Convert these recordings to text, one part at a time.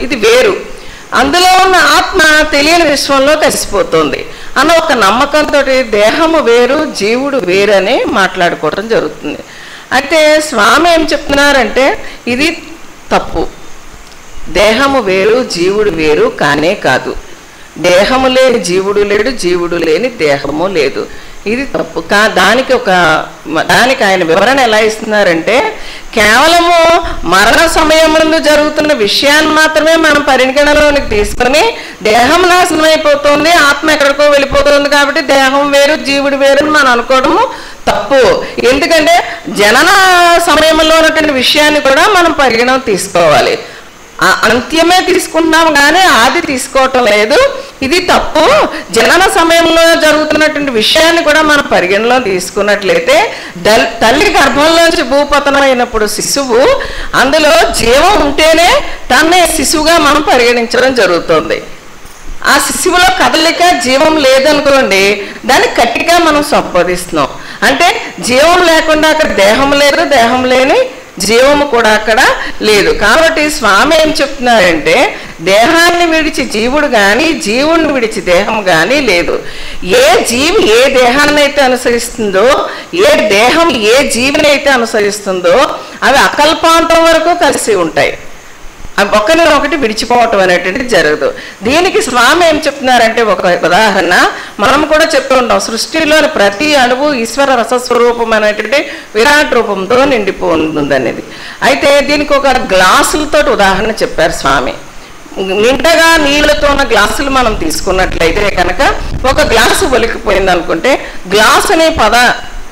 ఇది వేరు, అందులో ఉన్న ఆత్మ తెలియని విశ్వంలో కలిసిపోతుంది అన్న ఒక నమ్మకంతో దేహము వేరు జీవుడు వేరు అని మాట్లాడుకోవడం జరుగుతుంది. అయితే స్వామి ఏం చెప్తున్నారంటే ఇది తప్పు. దేహము వేరు జీవుడు వేరు కానే కాదు. దేహము లేని జీవుడు లేడు, జీవుడు లేని దేహము లేదు. ఇది తప్పు. దానికి ఆయన వివరణ ఎలా ఇస్తున్నారంటే కేవలము మరణ సమయముందు జరుగుతున్న విషయాన్ని మాత్రమే మనం పరిగణలోనికి తీసుకొని దేహం నాశనం అయిపోతుంది, ఆత్మ ఎక్కడికో వెళ్ళిపోతుంది కాబట్టి దేహం వేరు జీవుడు వేరు అని మనం అనుకోవడము తప్పు. ఎందుకంటే జనన సమయంలో ఉన్నటువంటి విషయాన్ని కూడా మనం పరిగణన తీసుకోవాలి. అంత్యమే తీసుకుంటున్నాం కానీ ఆది తీసుకోవటం లేదు. ఇది తప్పు. జనన సమయంలో జరుగుతున్నటువంటి విషయాన్ని కూడా మనం పరిగణలో తీసుకున్నట్లయితే తల్లి గర్భంలోంచి భూపతనం అయినప్పుడు శిశువు అందులో జీవం ఉంటేనే తన్నే శిశువుగా మనం పరిగణించడం జరుగుతుంది. ఆ శిశువులో కదలిక జీవం లేదనుకోండి, దాన్ని గట్టిగా మనం సంపాదిస్తున్నాం. అంటే జీవం లేకుండా అక్కడ దేహం లేదు, దేహం లేని జీవము కూడా అక్కడ లేదు. కాబట్టి స్వామి ఏం చెప్తున్నారంటే దేహాన్ని విడిచి జీవుడు కానీ జీవుడిని విడిచి దేహం కానీ లేదు. ఏ జీవి ఏ దేహాన్ని అయితే అనుసరిస్తుందో, ఏ దేహం ఏ జీవిని అయితే అనుసరిస్తుందో అవి అకల్పాంతం వరకు కలిసి ఉంటాయి. ఒకటి విడిచిపోవటం అనేటువంటిది జరగదు. దీనికి స్వామి ఏం చెప్తున్నారంటే ఒక ఉదాహరణ మనం కూడా చెప్తూ ఉంటాం. సృష్టిలోని ప్రతి అణువు ఈశ్వర రసస్వరూపం అనేటువంటి విరాట్ రూపంతో నిండిపోతుంది అనేది. అయితే దీనికి ఒక గ్లాసులతో ఉదాహరణ చెప్పారు స్వామి. నిండగా నీళ్లతో ఉన్న గ్లాసులు మనం తీసుకున్నట్లయితే కనుక ఒక గ్లాసు ఒలికిపోయింది అనుకుంటే గ్లాస్ అనే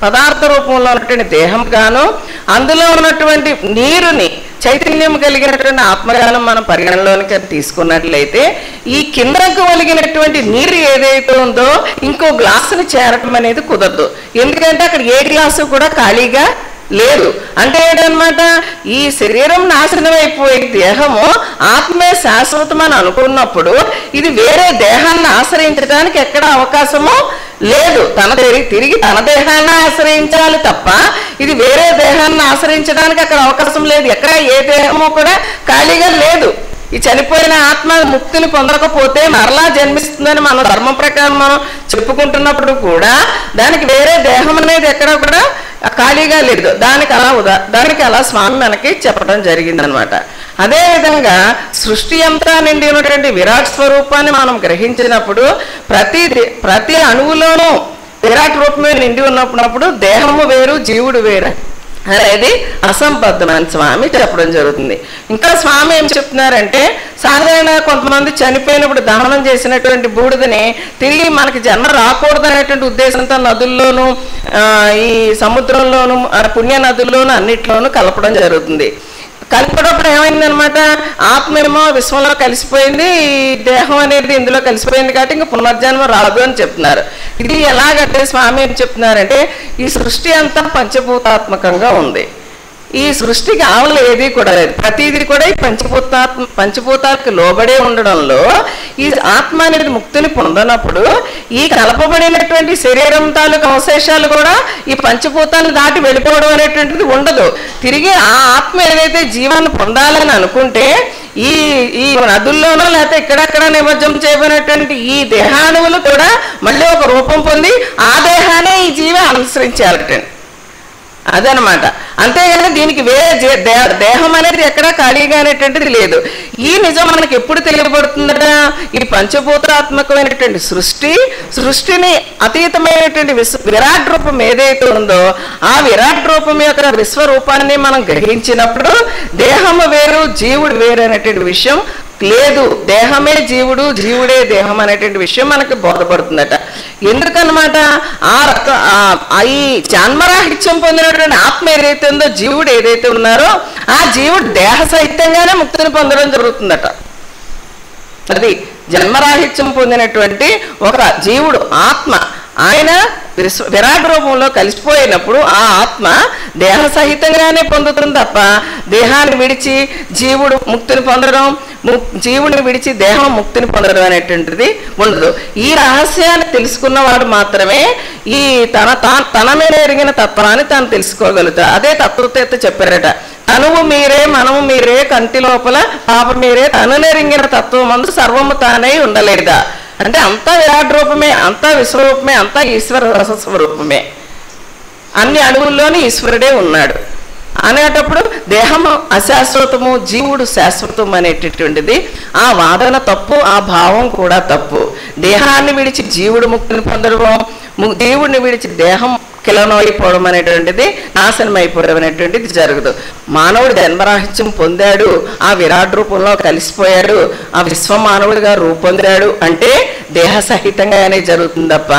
పదార్థ రూపంలో ఉన్నటువంటి దేహం గాను అందులో ఉన్నటువంటి నీరుని చైతన్యం కలిగినటువంటి ఆత్మగానం మనం పరిగణలోనికి తీసుకున్నట్లయితే ఈ కిందకు ఒలిగినటువంటి నీరు ఏదైతే ఉందో ఇంకో గ్లాసుని చేరటం అనేది కుదరదు. ఎందుకంటే అక్కడ ఏ గ్లాసు కూడా ఖాళీగా లేదు. అంటే ఏంటనమాట, ఈ శరీరం నాశనం అయిపోయే దేహము ఆత్మే శాశ్వతం అని అనుకున్నప్పుడు ఇది వేరే దేహాన్ని ఆశ్రయించడానికి ఎక్కడ అవకాశము లేదు. తిరిగి తన దేహాన్ని ఆశ్రయించాలి తప్ప ఇది వేరే దేహాన్ని ఆశ్రయించడానికి అక్కడ అవకాశం లేదు. ఎక్కడ ఏ దేహము కూడా ఖాళీగా లేదు. ఈ చనిపోయిన ఆత్మ ముక్తిని పొందకపోతే మరలా జన్మిస్తుందని మన ధర్మం ప్రకారం మనం చెప్పుకుంటున్నప్పుడు కూడా దానికి వేరే దేహం అనేది ఎక్కడ కూడా ఖాళీగా లేదు. దానికి అలా స్వామి మనకి చెప్పడం జరిగిందనమాట. అదేవిధంగా సృష్టి అంతా నిండి ఉన్నటువంటి విరాట్ స్వరూపాన్ని మనం గ్రహించినప్పుడు ప్రతి అణువులోనూ విరాట్ రూపమే నిండి ఉన్నప్పుడు దేహము వేరు జీవుడు వేరు అనేది అసంబద్ధమని స్వామి చెప్పడం జరుగుతుంది. ఇంకా స్వామి ఏం చెప్తున్నారంటే సాధారణంగా కొంతమంది చనిపోయినప్పుడు దహనం చేసినటువంటి బూడిదని తిరిగి మనకి జన్మ రాకూడదు అనేటువంటి ఉద్దేశంతో నదుల్లోనూ ఈ సముద్రంలోనూ పుణ్య నదుల్లోనూ అన్నిట్లోనూ కలపడం జరుగుతుంది. కలిపేటప్పుడు ఏమైందనమాట, ఆత్మ ఏమో విశ్వంలో కలిసిపోయింది, దేహం అనేది ఇందులో కలిసిపోయింది కాబట్టి ఇంకా పునర్జన్మ రాదు అని చెప్తున్నారు. ఇది ఎలాగంటే స్వామి ఏం చెప్తున్నారంటే ఈ సృష్టి అంతా పంచభూతాత్మకంగా ఉంది. ఈ సృష్టికి ఆవులు ఏది కూడా లేదు. ప్రతిదీ కూడా ఈ పంచభూతాలకు లోబడే ఉండడంలో ఈ ఆత్మ అనేది ముక్తిని పొందనప్పుడు ఈ కలపబడినటువంటి శరీరం తాలూకు అవశేషాలు కూడా ఈ పంచభూతాన్ని దాటి వెళ్ళిపోవడం అనేటువంటిది ఉండదు. తిరిగి ఆ ఆత్మ ఏదైతే జీవాన్ని పొందాలని అనుకుంటే ఈ నదుల్లోనో లేకపోతే ఇక్కడక్కడ నిమజ్జనం చేయబడినటువంటి ఈ దేహాణువులు కూడా మళ్ళీ ఒక రూపం పొంది ఆ దేహాన్ని ఈ జీవి అనుసరించాలటండి. అదనమాట. అంతేగాని దీనికి వేరే దేహం అనేది ఎక్కడా ఖాళీగా అనేటువంటిది లేదు. ఈ నిజం మనకి ఎప్పుడు తెలియబడుతుందట, ఈ పంచభూతాత్మకమైనటువంటి సృష్టిని అతీతమైనటువంటి విరాట్ రూపం ఏదైతే ఉందో ఆ విరాట్ రూపం యొక్క విశ్వరూపాన్ని మనం గ్రహించినప్పుడు దేహము వేరు జీవుడు వేరు అనేటువంటి విషయం లేదు. దేహమే జీవుడు జీవుడే దేహం అనేటువంటి విషయం మనకు బోధపడుతుందట. ఎందుకనమాట, ఈ జన్మరాహిత్యం పొందినటువంటి ఆత్మ ఏదైతే ఉందో జీవుడు ఏదైతే ఉన్నారో ఆ జీవుడు దేహ సహితంగానే ముక్తిని పొందడం జరుగుతుందట. అది జన్మరాహిత్యం పొందినటువంటి ఒక జీవుడు ఆత్మ ఆయన విరాట్ రూపంలో కలిసిపోయినప్పుడు ఆ ఆత్మ దేహ సహితంగానే పొందుతుంది తప్ప దేహాన్ని విడిచి జీవుడు ముక్తిని పొందడం, జీవుడిని విడిచి దేహం ముక్తిని పొందడం అనేటువంటిది ఉండదు. ఈ రహస్యాన్ని తెలుసుకున్నవాడు మాత్రమే ఈ తన మీద ఎరిగిన తత్వాన్ని తాను తెలుసుకోగలుగుతాడు. అదే తత్వవేత్త చెప్పారట, తనువు మీరే మనము మీరే కంటి లోపల పాప మీరే తనునెరింగిన తత్వం అందు సర్వము తానై ఉండలేదా. అంటే అంతా విరాట్ రూపమే, అంతా విశ్వరూపమే, అంతా ఈశ్వర రసస్వరూపమే, అన్ని అణువుల్లోని ఈశ్వరుడే ఉన్నాడు అనేటప్పుడు దేహము అశాశ్వతము, జీవుడు శాశ్వతం అనేటటువంటిది ఆ వాదన తప్పు, ఆ భావం కూడా తప్పు. దేహాన్ని విడిచి జీవుడు ముక్తిని పొందడం, దేవుడిని విడిచి దేహం కిలనోయిపోవడం అనేటువంటిది, నాశనం అయిపోవడం అనేటువంటిది జరగదు. మానవుడు జన్మరాహిత్యం పొందాడు, ఆ విరాట్ రూపంలో కలిసిపోయాడు, ఆ విశ్వమానవుడిగా రూపొందాడు అంటే దేహ సహితంగానే జరుగుతుంది తప్ప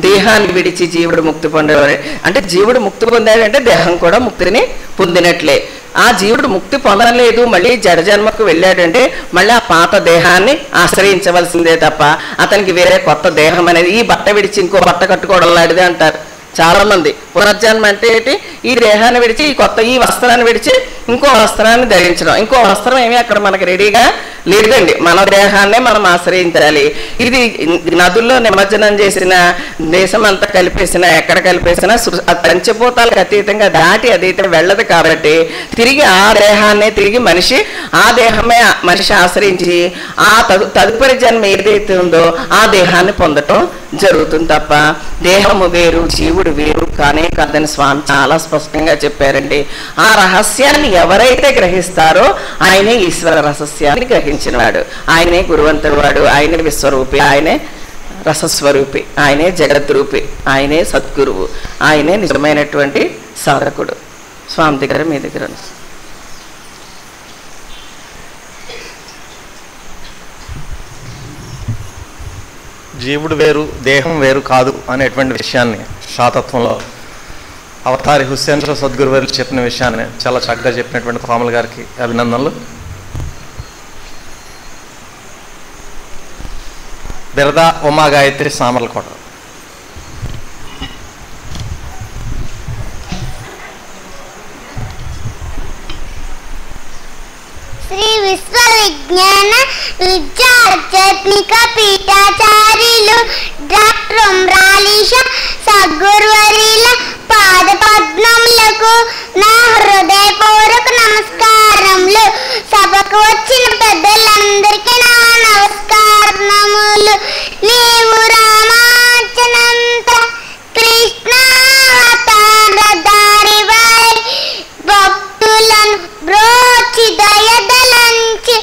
దేహాన్ని విడిచి జీవుడు ముక్తి పొందడం అంటే జీవుడు ముక్తి పొందాడంటే దేహం కూడా ముక్తిని పొందినట్లే. ఆ జీవుడు ముక్తి పొందలేదు, మళ్ళీ జడజన్మకు వెళ్ళాడంటే మళ్ళీ ఆ పాత దేహాన్ని ఆశ్రయించవలసిందే తప్ప అతనికి వేరే కొత్త దేహం అనేది, ఈ బట్ట విడిచి ఇంకో బట్ట కట్టుకోవడం లాంటిదే అంటారు చాలా మంది. పునర్జన్మ అంటే ఏంటి? ఈ దేహాన్ని విడిచి ఈ వస్త్రాన్ని విడిచి ఇంకో వస్త్రాన్ని ధరించడం. ఇంకో వస్త్రం ఏమీ అక్కడ మనకి రెడీగా లేదండి, మన దేహాన్నే మనం ఆశ్రయించాలి. ఇది నదుల్లో నిమజ్జనం చేసిన, దేశం అంతా కలిపేసిన, ఎక్కడ కలిపేసినా పంచభూతాలకు అతీతంగా దాటి అదైతే వెళ్ళదు కాబట్టి తిరిగి ఆ దేహాన్నే తిరిగి మనిషి, ఆ దేహమే మనిషి ఆశ్రయించి ఆ తదుపరి జన్మ ఏదైతే ఉందో ఆ దేహాన్ని పొందటం జరుగుతుంది తప్ప దేహము వేరు జీవుడు వేరు కానే కాదని స్వామి చాలా స్పష్టంగా చెప్పారండి. ఆ రహస్యాన్ని ఎవరైతే గ్రహిస్తారో ఆయనే ఈశ్వర రహస్యాన్ని గ్రహించినవాడు, ఆయనే గురువంతుడు వాడు, ఆయనే విశ్వరూపి, ఆయనే రసస్వరూపి, ఆయనే జగద్రూపి, ఆయనే సద్గురువు, ఆయనే నిజమైనటువంటి సాధకుడు. స్వామి దగ్గర మీ దగ్గర జీవుడు వేరు దేహం వేరు కాదు అనేటువంటి విషయాన్ని శాతత్వంలో అవతారి హుస్సేన్ షా సద్గురువారు చెప్పిన విషయాన్ని చాలా చక్కగా చెప్పినటువంటి కోమల్ గారికి అభినందనలు. బిరదా ఉమా గాయత్రి సామర్లకోట. శ్రీ విశ్వవిజ్ఞాన విద్యాధ్యాత్మిక పీఠాచార్యులు డాక్టర్ ఉమ్రాలీష సద్గురువర్యుల పాద పద్మములకు నా హృదయపూర్వక నమస్కారములు. సభకు వచ్చిన పెద్దలందరికీ నా నమస్కారములు. నీవు రామాచనంత కృష్ణావతారధారివై భక్తులను బ్రోచి దయదలంచి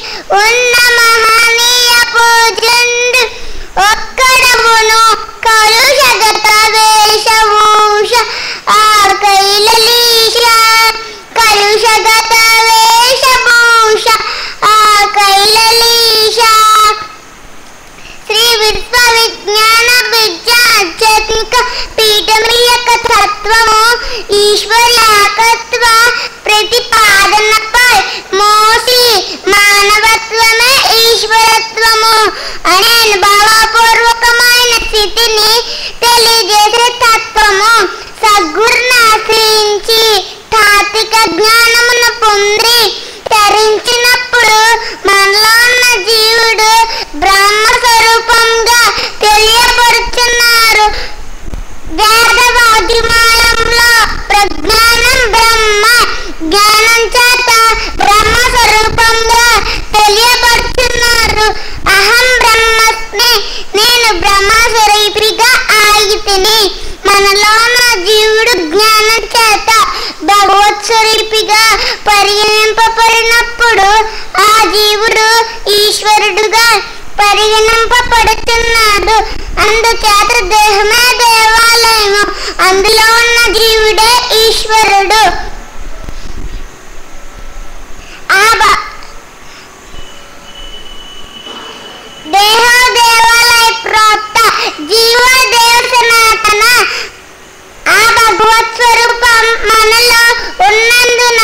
ఉన్న మహనీయ పూజందు ఒక్కడవును కలుషగత వేషభూష ఆ కైలలీష కలుషగత వేషభూష ఆ కైలలీష. శ్రీ విశ్వవిజ్ఞాన విద్యాధ్యాత్మిక పీఠమి యొక్క తత్వము ఈశ్వర్యాకత్వ ప్రతిపాదనపై మోసి మానవత్వమే ఈశ్వరత్వము అనే అనుభవపూర్వకమైన స్థితిని తెలియజేసే తత్వము. సద్గురుని ఆశ్రయించి తాత్విక జ్ఞానమును పొంది తరించినప్పుడు మనలో ఉన్న జీవుడు బ్రహ్మ స్వరూపంగా తెలియపరుచున్నారు. వేదవాద్యమానంలో ప్రజ్ఞానం బ్రహ్మ జ్ఞానం చేత బ్రహ్మ స్వరూపంగా తెలియపరుచున్నారు. అహం బ్రహ్మస్మి, నేను బ్రహ్మ స్వరూపిగా ఆగితిని. మనలో ఉన్న జీవుడు జ్ఞానం చేత భగవత్ స్వరూపిగా పరిగణింపబడినప్పుడు ఆ జీవుడు ఈశ్వరుడుగా పరిగణింపబడుతున్నాడు. అందుచేత దేహమే దేవాలయము, అందులో ఉన్న జీవుడే ఈశ్వరుడు. దేహ దేవాలయ ప్రోక్త జీవ దేవ సనాతన. ఆ భగవత్ స్వరూపం మనలో ఉన్నందున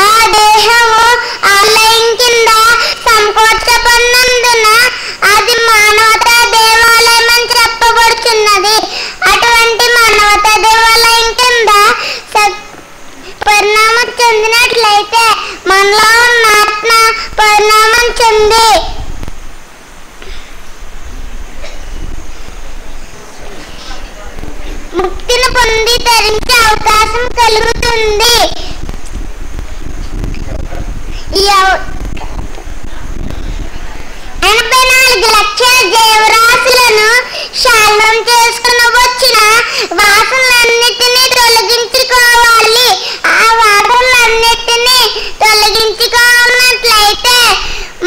ఆ దేహము ఆలయం కింద సంకోచపడినందున అది మానవతా దేవాలయం అని చెప్పబడుచున్నది. అటువంటి మానవ కలుగుతుంది. 84 లక్షల జీవరాశులను శాల్వం చేసుకుని వచ్చిన వాసనలన్నిటినీ తొలగించుకోవాలి. ఆ వాసనలన్నిటినీ తొలగించుకున్నట్లయితే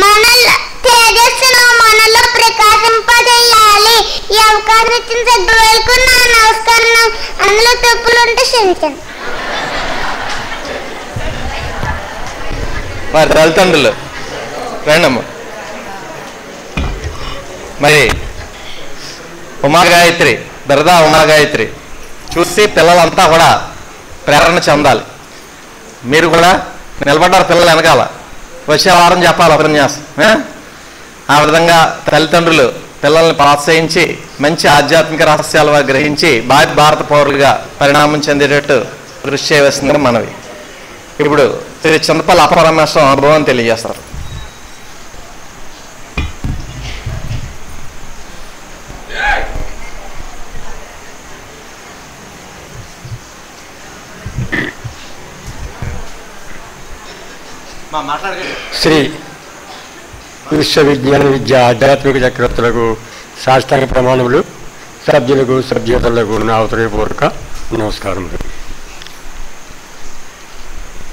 మనలో తేజస్సును మనలో ప్రకాశింపజేయాలి. ఈ అవకాశం ఇచ్చిన సద్గురువులకు నా నమస్కారం. అందులో తప్పులుంటే క్షమించండి. వారి తల్లిదండ్రులు రండమ్మ. మరి ఉమాగాయత్రి బిరదా ఉమాగాయత్రి చూసి పిల్లలంతా కూడా ప్రేరణ చెందాలి. మీరు కూడా నిలబడ్డారు పిల్లలు వెనకాల, వచ్చే వారం చెప్పాలి ఉపన్యాసం. ఆ విధంగా తల్లిదండ్రులు పిల్లల్ని ప్రోత్సహించి మంచి ఆధ్యాత్మిక రహస్యాలు గ్రహించి భారత పౌరులుగా పరిణామం చెందేటట్టు కృషి చేయవలసిందని మనవి. ఇప్పుడు శ్రీ చింతపల్లి అపరమేశ్వరం అనుభవం తెలియజేస్తారు. శ్రీ విశ్వవిజ్ఞాన విద్య ఆధ్యాత్మిక చక్రవర్తులకు శాస్త్రాంగ ప్రమాణములు సభ్యులకు సభ్యేతరులకు నా హృదయపూర్వక నమస్కారములు.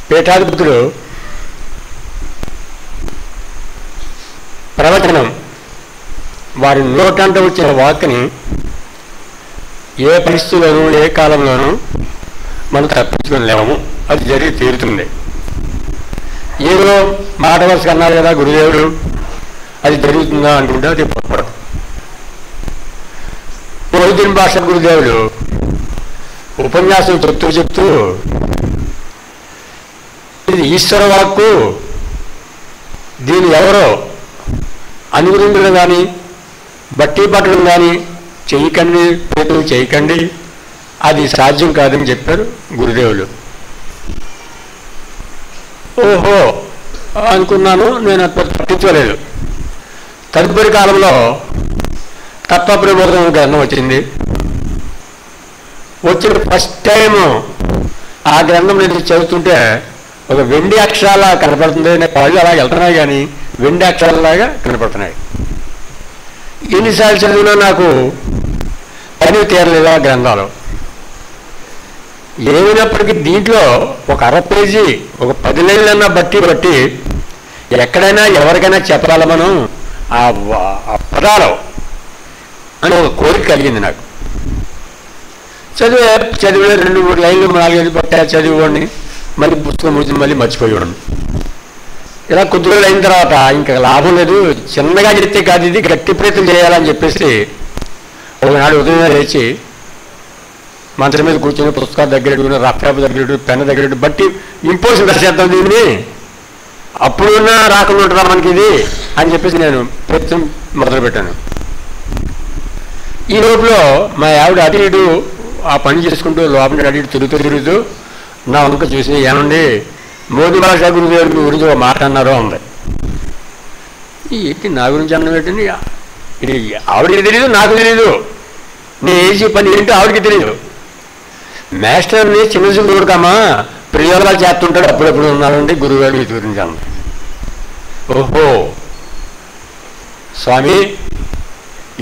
పీఠాధిపతులు ప్రవచనం వారి నోటంట వచ్చిన వాక్ని ఏ పరిస్థితుల్లోనూ ఏ కాలంలోనూ మనం తప్పించుకోలేము. అది జరిగి తీరుతుంది. ఏదో మాట వరుసగా అన్నారు కదా గురుదేవుడు, అది జరుగుతుందా అనుకుంటే అది పొరపాటు. బహుదిన భాష గురుదేవుడు ఉపన్యాసం చెప్తూ ఇది ఈశ్వర వాక్కు, దీని ఎవరో అనుగురించడం కానీ బట్టి పట్టడం కానీ చేయకండి, ప్రయత్నం చేయకండి, అది సాధ్యం కాదని చెప్పారు గురుదేవులు. ఓహో అనుకున్నాను, నేను పట్టించుకోలేదు. తదుపరి కాలంలో తత్వప్రబోధం గ్రంథం వచ్చింది. వచ్చిన ఫస్ట్ టైము ఆ గ్రంథం నేను చదువుతుంటే ఒక వెండి అక్షరాలా కనపడుతుంది. నేను పళ్ళు అలా వెళ్తున్నాయి కానీ వెండి అక్షరాలాగా కనపడుతున్నాయి. ఎన్నిసార్లు చదివినా నాకు పని తీరలేదు ఆ గ్రంథాలు. ఏమైనప్పటికీ దీంట్లో ఒక అర పేజీ ఒక 10 లైన్లన్నా బట్టి ఎక్కడైనా ఎవరికైనా చెప్పాలి మనం ఆ పదాలు అని ఒక కోరిక కలిగింది నాకు. చదివే 2-3 లైన్లు 4-5 పట్టా చదివివ్వండి, మళ్ళీ పుస్తకం ముచ్చి మళ్ళీ మర్చిపోయేవాడిని. ఇలా కొద్ది రోజులు అయిన తర్వాత ఇంకా లాభం లేదు, చిన్నగా చెప్తే కాదు ఇది గట్టి ప్రయత్నం చేయాలని చెప్పేసి ఒకనాడు ఉదయం లేచి మంచం మీద కూర్చొని పుస్తకాలు దగ్గర రఫ్ పేపర్ దగ్గర పెన్ దగ్గర బట్టి ఇంపోర్షన్ రాసేద్దాం దీన్ని, అప్పుడున్నా రాకుండా ఉంటుందా మనకి ఇది అని చెప్పేసి నేను ప్రయత్నం మొదలుపెట్టాను. ఈ లోపల మా ఆవిడ అటు ఇటు ఆ పని చేసుకుంటూ లోపల అటు ఇటు తిరుగుతూ నా వంక చూసి ఏమండి మోదీ భాష గురుదేవుడి గురించి ఒక మాట అన్నారో ఉంది. ఏంటి నా గురించి అన్నం ఏంటండి, ఇది ఆవిడకి తెలీదు నాకు తెలీదు, నేను వేసి పని ఏంటో ఆవిడకి తెలీదు. మాస్టర్ని చిన్న చిన్న చూడకమ్మా ప్రయోగాలు చేస్తుంటాడు అప్పుడెప్పుడు ఉన్నారండి గురువుగారు ఇది గురించి అన్న. ఓహో స్వామి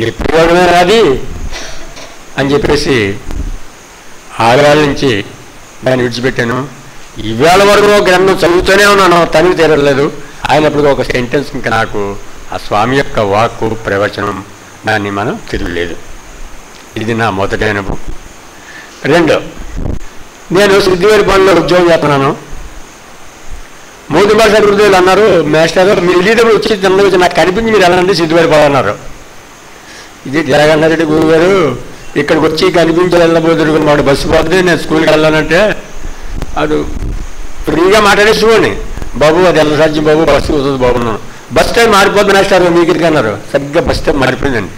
ఇది ప్రయోగమే రాది అని చెప్పేసి ఆగ్రహాల నుంచి దాన్ని విడిచిపెట్టాను. ఇవాళ వరకు గ్రంథం చదువుతూనే ఉన్నాను, తనివి తీరలేదు. అయినప్పుడు ఒక సెంటెన్స్ ఇంకా నాకు ఆ స్వామి యొక్క వాక్కు ప్రవచనం దాన్ని మనం తిరగలేదు. ఇది నా మొదటి అనుభవం. 2, నేను సిద్ధివేరి పనిలో ఉద్యోగం చేస్తున్నాను. మోదీ భాష గురుదేవులు అన్నారు, మాస్టర్ మీరు వెళ్ళేటప్పుడు వచ్చి చిన్నగా వచ్చి నాకు కనిపించి మీరు వెళ్ళండి సిద్ధివేరి పోవాలన్నారు. ఇది జరగన్నారెడ్డి గురువు గారు ఇక్కడికి వచ్చి కనిపించి వెళ్ళబోతుడు వాడు బస్సు పోతుంది, నేను స్కూల్కి వెళ్ళానంటే అటు ఫ్రీగా మాట్లాడేసుకోండి బాబు, అది ఎలా సాధ్యం బాబు, బస్సు వస్తుంది బాబున్నాను. బస్ టైం మారిపోతుంది మాస్టర్ మీకు అన్నారు. సరిగ్గా బస్ టైం మారిపోయిందండి.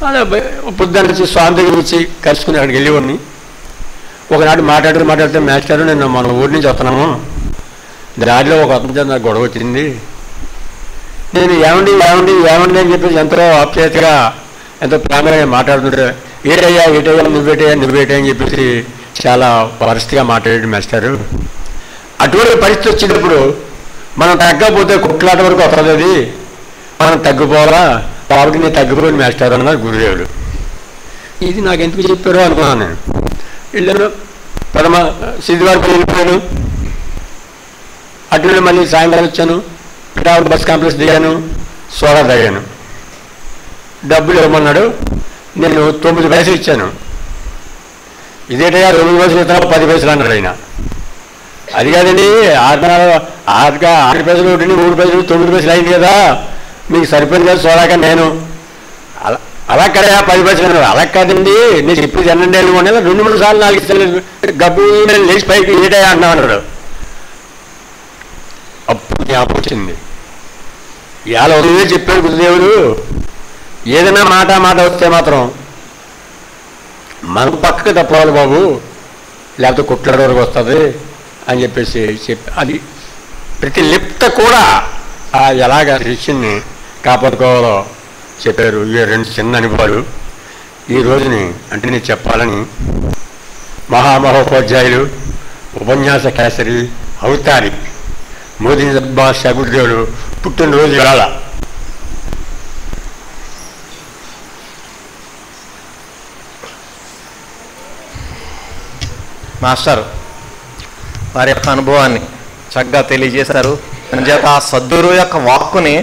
అలా పొద్దున్న వచ్చి స్వామి దగ్గర వచ్చి కలుసుకుని అక్కడికి వెళ్ళేవాడిని. ఒకనాడు మాట్లాడితే మాస్టర్ నేను మన ఊరి నుంచి వస్తున్నాము, దారిలో ఒక అతనితో నాకు గొడవ వచ్చింది, నేను ఏమండి అని చెప్పేసి ఎంతో ఆప్యాయతగా ఎంతో ప్రేమగా మాట్లాడుతుంటే ఏటయ్యా నువ్వేటయ్యా అని చెప్పేసి చాలా వరస్ట్గా మాట్లాడాడు మాస్టారు. అటువంటి పరిస్థితి వచ్చినప్పుడు మనం తగ్గకపోతే కుట్లాట వరకు వస్తుంది, అది మనం తగ్గిపోవాలా, కాబట్టి నేను తగ్గిపోయిన మాస్టారు అన్నారు గురుదేవుడు. ఇది నాకు ఎందుకు చెప్పారో అనుకున్నాను. నేను వెళ్ళాను, ప్రథమ సిద్ధివారికి వెళ్ళిపోయాను. అటు మళ్ళీ సాయంత్రం వచ్చాను, పిఠాపురం బస్ కాంప్లెక్స్ దిగాను, సోడా తాగాను. డబ్బులు ఇవ్వమన్నాడు, నేను 9 పైసలు ఇచ్చాను. ఇదేటయ్యా 2 పైసలు ఇస్తాను 10 పైసలు అన్నాడు ఆయన. అది కాదండి, 6 పైసలు ఒకటి 3 పైసలు 9 పైసలు అయింది కదా, మీకు సరిపోయింది కదా సోడాక. నేను అలా కదా 10 పైసలు అన్నాడు. అలా కాదండి, నేను చెప్పేది 12 ఏళ్ళు 2-3 సార్లు 4 ఇస్తాను, గబ్బు లేచి పైకి ఏటయ్యా అన్నా అన్నాడు. అప్పుడు జ్ఞాపకం వచ్చింది, ఇవాళ ఉదయం చెప్పాడు గురుదేవుడు, ఏదైనా మాట వస్తే మాత్రం మనం పక్కకు తప్పవాలి బాబు, లేకపోతే కుట్లడ వరకు వస్తుంది అని చెప్పేసి అది ప్రతి లిప్త కూడా ఎలాగ శిష్యుని కాపాడుకోవాలో చెప్పారు. ఇవి 2 చిన్న అనుభవాలు ఈ రోజుని అంటే నేను చెప్పాలని మహామహోపాధ్యాయులు ఉపన్యాస కేసరి అవతారి మోదీ భాష గురుదేవుడు పుట్టినరోజు ఇవాళ. మాస్టర్ వారి యొక్క అనుభవాన్ని చక్కగా తెలియజేశారు. అందుచేత ఆ సద్గురు యొక్క వాక్కుని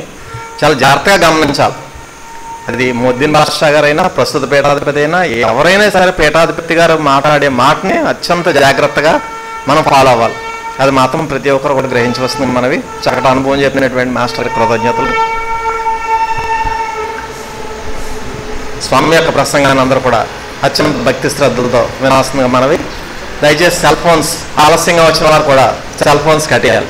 చాలా జాగ్రత్తగా గమనించాలి. అది మొద్దీన్ బాషా గారైనా, ప్రస్తుత పీఠాధిపతి అయినా, ఎవరైనా సరే పీఠాధిపతి గారు మాట్లాడే మాటని అత్యంత జాగ్రత్తగా మనం ఫాలో అవ్వాలి. అది మాత్రం ప్రతి ఒక్కరు కూడా గ్రహించవలసింది మనవి. చక్కటి అనుభవం చెప్పినటువంటి మాస్టర్ కృతజ్ఞతలు. స్వామి యొక్క ప్రసంగాన్ని అందరూ కూడా అత్యంత భక్తి శ్రద్ధలతో వినాల్సిందిగా మనవి. దయచేసి సెల్ ఫోన్స్ ఆలస్యంగా వచ్చిన వారు కూడా సెల్ ఫోన్స్ కట్టేయాలి.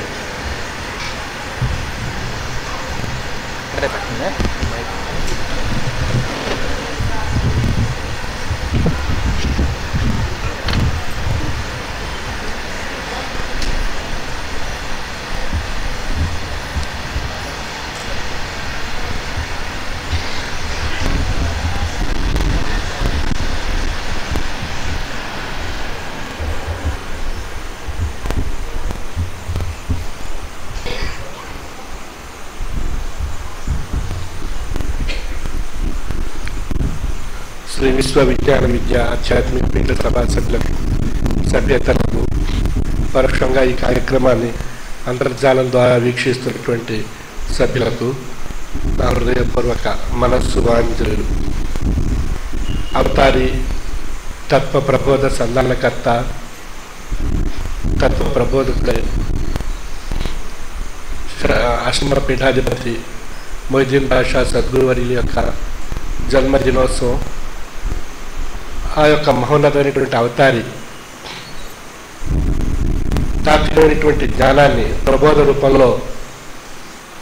శ్రీ విశ్వవిజ్ఞాన విద్య ఆధ్యాత్మిక పీఠ సభా సభ్యతలకు పరోక్షంగా ఈ కార్యక్రమాన్ని అంతర్జాలం ద్వారా వీక్షిస్తున్నటువంటి సభ్యులకు నా హృదయపూర్వక మనస్సు వాంజలు. అవతారి తత్వ ప్రబోధ సంధానకర్త, తత్వ ప్రబోధకుడై ఆశ్రమ పీఠాధిపతి మొయిద్దీన్ బాషా సద్గురువర్యుల యొక్క జన్మదినోత్సవం. ఆ యొక్క మహోన్నతమైనటువంటి అవతారి తాత్వికమైనటువంటి జ్ఞానాన్ని ప్రబోధ రూపంలో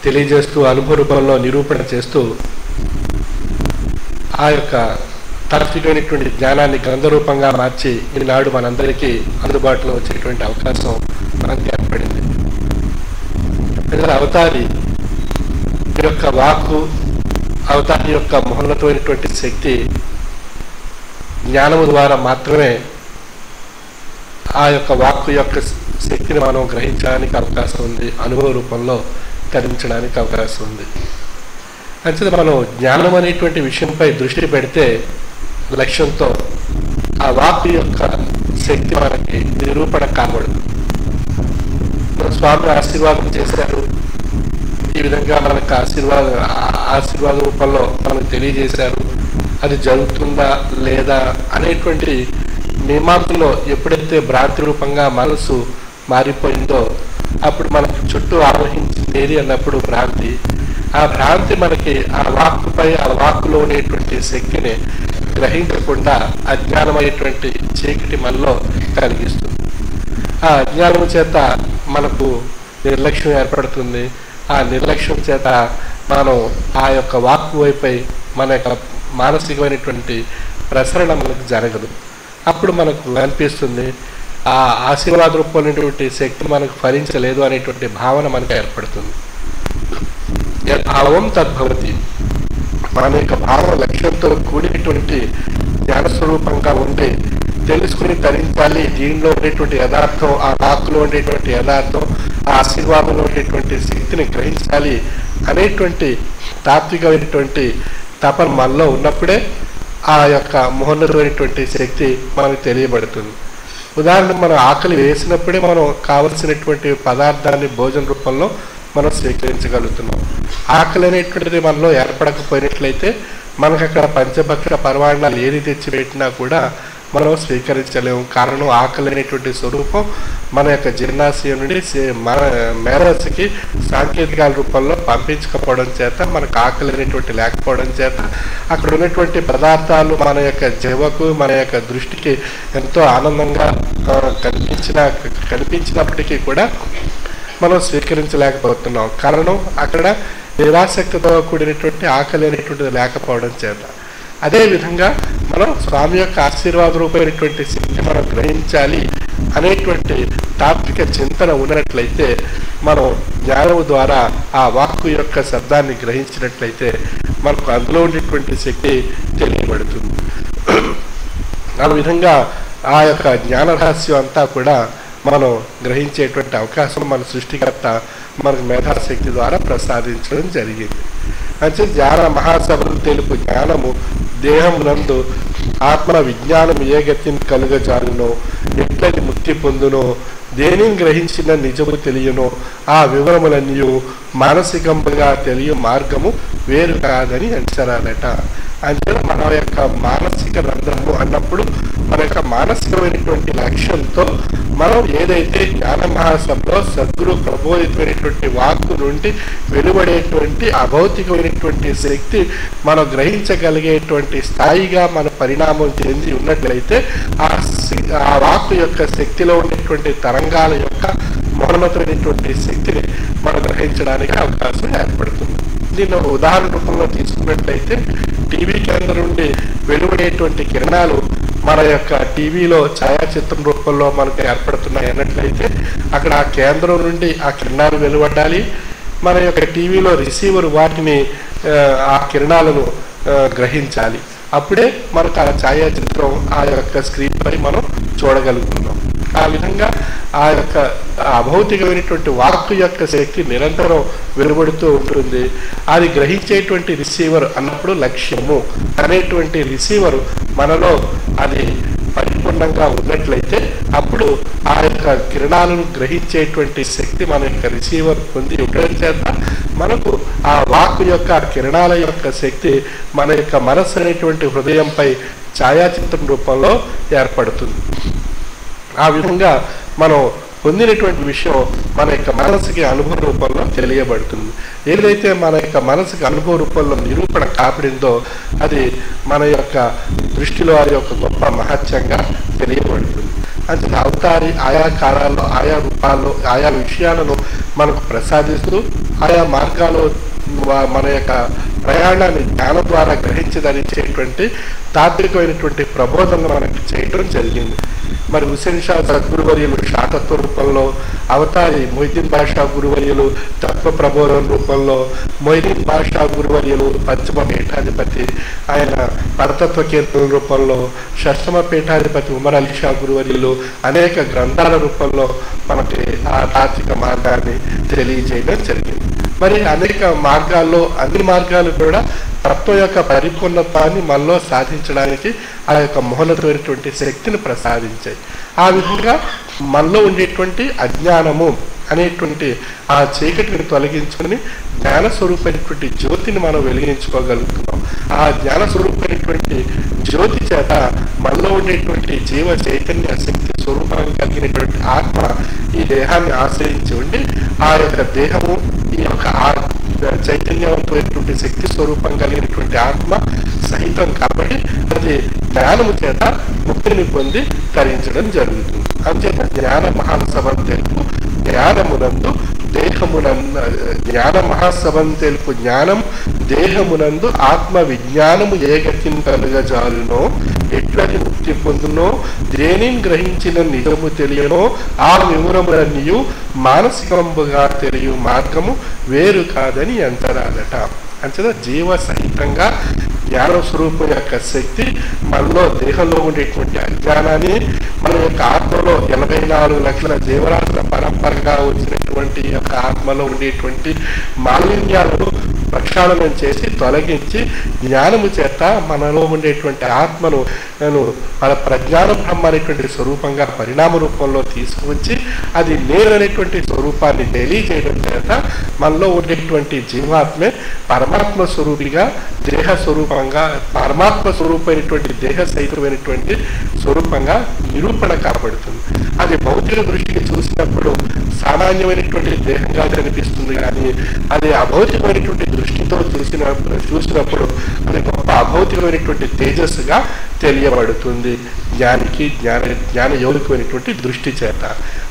తెలియజేస్తూ, అనుభవ రూపంలో నిరూపణ చేస్తూ ఆ యొక్క తాత్వికమైనటువంటి జ్ఞానాన్ని గ్రంథరూపంగా మార్చి ఈనాడు మనందరికీ అందుబాటులో వచ్చేటువంటి అవకాశం మనకు ఏర్పడింది. అవతారి యొక్క వాక్కు, అవతారి యొక్క మహోన్నతమైనటువంటి శక్తి జ్ఞానము ద్వారా మాత్రమే ఆ యొక్క వాక్కు యొక్క శక్తిని మనం గ్రహించడానికి అవకాశం ఉంది, అనుభవ రూపంలో తరించడానికి అవకాశం ఉంది. అంతే మనం జ్ఞానం అనేటువంటి విషయంపై దృష్టి పెడితే లక్ష్యంతో ఆ వాక్కు యొక్క శక్తి మనకి నిరూపణ కాబడదు. స్వామి ఆశీర్వాదం చేశారు, ఈ విధంగా మనకు ఆశీర్వాద రూపంలో మనకు తెలియజేశారు, అది జరుగుతుందా లేదా అనేటువంటి మీమాంసలో ఎప్పుడైతే భ్రాంతి రూపంగా మనసు మారిపోయిందో అప్పుడు మనకు చుట్టూ ఆవహించింది ఏది అన్నప్పుడు భ్రాంతి. ఆ భ్రాంతి మనకి ఆ వాక్కుపై, ఆ వాక్కులో ఉండేటువంటి శక్తిని గ్రహించకుండా అజ్ఞానమైనటువంటి చీకటి మనలో కలిగిస్తుంది. ఆ అజ్ఞానం చేత మనకు నిర్లక్ష్యం ఏర్పడుతుంది. ఆ నిర్లక్ష్యం చేత మనం ఆ యొక్క వాక్కు వైపై మన యొక్క మానసికమైనటువంటి ప్రసరణ మనకు జరగదు. అప్పుడు మనకు అనిపిస్తుంది ఆ ఆశీర్వాద రూపమైనటువంటి శక్తి మనకు ఫలించలేదు అనేటువంటి భావన మనకు ఏర్పడుతుంది. భావం తద్భవతి. మన యొక్క భావ లక్ష్యంతో కూడినటువంటి జ్ఞానస్వరూపంగా ఉండి తెలుసుకుని తరించాలి, దీనిలో ఉండేటువంటి యథార్థం, ఆ వాక్కులో ఉండేటువంటి యథార్థం, ఆ ఆశీర్వాదంలో ఉండేటువంటి శక్తిని గ్రహించాలి అనేటువంటి తాత్వికమైనటువంటి తపన మనలో ఉన్నప్పుడే ఆ యొక్క మహోన్నతమైనటువంటి శక్తి మనకు తెలియబడుతుంది. ఉదాహరణ, మనం ఆకలి వేసినప్పుడే మనం కావలసినటువంటి పదార్థాన్ని భోజన రూపంలో మనం స్వీకరించగలుగుతున్నాం. ఆకలి అనేటువంటిది మనలో ఏర్పడకపోయినట్లయితే మనకు అక్కడ పంచభక్ష పరమాణాలు ఏది తెచ్చిపెట్టినా కూడా మనం స్వీకరించలేము. కారణం ఆకలి అనేటువంటి స్వరూపం మన యొక్క జీర్ణాశయం నుండి మన మేధస్సుకి సాంకేతికాల రూపంలో పంపించకపోవడం చేత, మనకు ఆకలి అనేటువంటి లేకపోవడం చేత అక్కడ ఉన్నటువంటి పదార్థాలు మన యొక్క జీవకు, మన యొక్క దృష్టికి ఎంతో ఆనందంగా కనిపించినప్పటికీ కూడా మనం స్వీకరించలేకపోతున్నాం. కారణం అక్కడ నిరాసక్తితో కూడినటువంటి ఆకలి అనేటువంటిది లేకపోవడం చేత. అదేవిధంగా మనం స్వామి యొక్క ఆశీర్వాద రూపమైనటువంటి శక్తి మనం గ్రహించాలి అనేటువంటి తాత్విక చింతన ఉన్నట్లయితే, మనం జ్ఞానము ద్వారా ఆ వాక్కు యొక్క శబ్దాన్ని గ్రహించినట్లయితే మనకు అందులో ఉండేటువంటి శక్తి తెలియబడుతుంది. ఆ విధంగా ఆ యొక్క జ్ఞాన రహస్యం అంతా కూడా మనం గ్రహించేటువంటి అవకాశం మన సృష్టికర్త మనకు మేధాశక్తి ద్వారా ప్రసాదించడం జరిగింది. అంటే జ్ఞాన మహాసభలు తెలుపు జ్ఞానము దేహమునందు ఆత్మ విజ్ఞానం ఏ గతిని కలుగజాలునో, ఎట్లని ముక్తి పొందునో, దేనిని గ్రహించిన నిజము తెలియనో, ఆ వివరములన్నీ మానసికంగా తెలియ మార్గము వేరు కాదని అంచనాలట. అంటే మన యొక్క మానసిక రంధ్రము అన్నప్పుడు మన యొక్క మానసికమైనటువంటి లక్ష్యంతో మనం ఏదైతే జ్ఞాన మహాసభలో సద్గురు ప్రబోధితమైనటువంటి వాక్కు నుండి వెలువడేటువంటి అభౌతికమైనటువంటి శక్తి మనం గ్రహించగలిగేటువంటి స్థాయిగా మన పరిణామం చెంది ఉన్నట్లయితే ఆ వాక్కు యొక్క శక్తిలో ఉండేటువంటి తరంగాల యొక్క మౌనమైనటువంటి శక్తిని మనం గ్రహించడానికి అవకాశం ఏర్పడుతుంది. దీన్ని ఉదాహరణ రూపంలో తీసుకున్నట్లయితే, టీవీ కేంద్రం నుండి వెలువడేటువంటి కిరణాలు మన యొక్క టీవీలో ఛాయాచిత్రం రూపంలో మనకు ఏర్పడుతున్నాయి అన్నట్లయితే, అక్కడ ఆ కేంద్రం నుండి ఆ కిరణాలు వెలువడాలి. మన యొక్క టీవీలో రిసీవర్ వాటిని ఆ కిరణాలను గ్రహించాలి. అప్పుడే మనకు ఆ ఛాయాచిత్రం ఆ యొక్క స్క్రీన్ పై మనం చూడగలుగుతున్నాం. ఆ విధంగా ఆ యొక్క అభౌతికమైనటువంటి వాక్కు యొక్క శక్తి నిరంతరం వెలువడుతూ ఉంటుంది. అది గ్రహించేటువంటి రిసీవర్ అన్నప్పుడు లక్ష్యము అనేటువంటి రిసీవర్ మనలో అది పరిపూర్ణంగా ఉన్నట్లయితే అప్పుడు ఆ యొక్క కిరణాలను గ్రహించేటువంటి శక్తి మన యొక్క రిసీవర్ పొంది ఉండడం చేత మనకు ఆ వాక్కు యొక్క కిరణాల యొక్క శక్తి మన యొక్క మనస్సు అనేటువంటి హృదయంపై ఛాయాచిత్రం రూపంలో ఏర్పడుతుంది. ఆ విధంగా మనం పొందినటువంటి విషయం మన యొక్క మనసుకి అనుభవ రూపంలో తెలియబడుతుంది. ఏదైతే మన యొక్క మనసుకి అనుభవ రూపంలో నిరూపణ కాబడిందో అది మన యొక్క దృష్టిలో అది ఒక గొప్ప మహత్యంగా తెలియబడుతుంది. అంటే అవతారి ఆయా కాలాల్లో, ఆయా రూపాల్లో, ఆయా విషయాలను మనకు ప్రసాదిస్తూ ఆయా మార్గాలు మన యొక్క ప్రయాణాన్ని జ్ఞానం ద్వారా గ్రహించదలిచేటువంటి తాత్వికమైనటువంటి ప్రబోధనలు మనకి చేయడం జరిగింది. మరి హుస్సేన్ షా సద్గురువర్యులు శాతత్వ రూపంలో, అవతారి మొయిదీన్ బాషా గురువర్యులు తత్వ ప్రబోధన రూపంలో, మొయిదీన్ బాషా గురువర్యులు పశ్చిమ పీఠాధిపతి ఆయన పరతత్వ కీర్తన రూపంలో, షష్టమ పీఠాధిపతి ఉమర్ అలీ షా గురువర్యులు అనేక గ్రంథాల రూపంలో మనకి ఆ తాత్విక మార్గాన్ని తెలియజేయడం జరిగింది. మరి అనేక మార్గాల్లో అన్ని మార్గాలు కూడా తత్వం యొక్క పరిపూర్ణత్వాన్ని మనలో సాధించడానికి ఆ యొక్క మహోన్నతమైనటువంటి శక్తిని ప్రసాదించాయి. ఆ విధంగా మనలో ఉండేటువంటి అజ్ఞానము అనేటువంటి ఆ చీకటిని తొలగించుకొని జ్ఞాన స్వరూపమైనటువంటి జ్యోతిని మనం వెలిగించుకోగలుగుతున్నాం. ఆ జ్ఞాన స్వరూపమైనటువంటి జ్యోతి చేత మనలో ఉండేటువంటి జీవ చైతన్య శక్తి స్వరూపాన్ని కలిగినటువంటి ఆత్మ ఈ దేహాన్ని ఆశ్రయించి ఉండి ఆ యొక్క దేహము ఈ యొక్క చైతన్యవంతమైనటువంటి శక్తి స్వరూపం కలిగినటువంటి ఆత్మ సహితం కాబట్టి అది జ్ఞానము చేత ముక్తిని పొంది తరించడం జరుగుతుంది. అంచేత జ్ఞాన మహాసభం తెలుపు జ్ఞానమునందు దేహమునందు జ్ఞాన మహాసభం తెలుపు జ్ఞానం దేహమునందు ఆత్మ విజ్ఞానము ఏ గతిని కలుగజాలునో, ఎట్లని ముక్తి పొందునో, దేనిని గ్రహించిన నిజము తెలియనో, ఆ వివరములన్నీ మానసికంగా తెలియ మార్గము వేరు కాదని అంతరాలట. అంచేత జీవ సహితంగా జ్ఞాన స్వరూపం యొక్క శక్తి మనలో దేహంలో ఉండేటువంటి అజ్ఞానాన్ని మన యొక్క ఆత్మలో 84 లక్షల జీవరాశుల పరంపరగా వచ్చినటువంటి యొక్క ఆత్మలో ఉండేటువంటి మాలిన్యాలను ప్రక్షాళనం చేసి తొలగించి జ్ఞానము చేత మనలో ఉండేటువంటి ఆత్మను మన ప్రజ్ఞాన బ్రహ్మ అనేటువంటి స్వరూపంగా పరిణామ రూపంలో తీసుకువచ్చి అది నేననేటువంటి స్వరూపాన్ని తెలియజేయడం చేత మనలో ఉండేటువంటి జీవాత్మే పరమాత్మ స్వరూపిగా దేహ స్వరూపంగా పరమాత్మ స్వరూపమైనటువంటి దేహ సహితమైనటువంటి స్వరూపంగా నిరూపణ కాబడుతుంది. అది భౌతిక దృష్టికి చూసినప్పుడు సామాన్యమైనటువంటి దేహంగా కనిపిస్తుంది, కానీ అది అభౌతికమైనటువంటి దృష్టితో చూసినప్పుడు అది గొప్ప అభౌతికమైనటువంటి తేజస్సుగా తెలియబడుతుంది జ్ఞానికి జ్ఞాన యోగికమైనటువంటి దృష్టి చేత.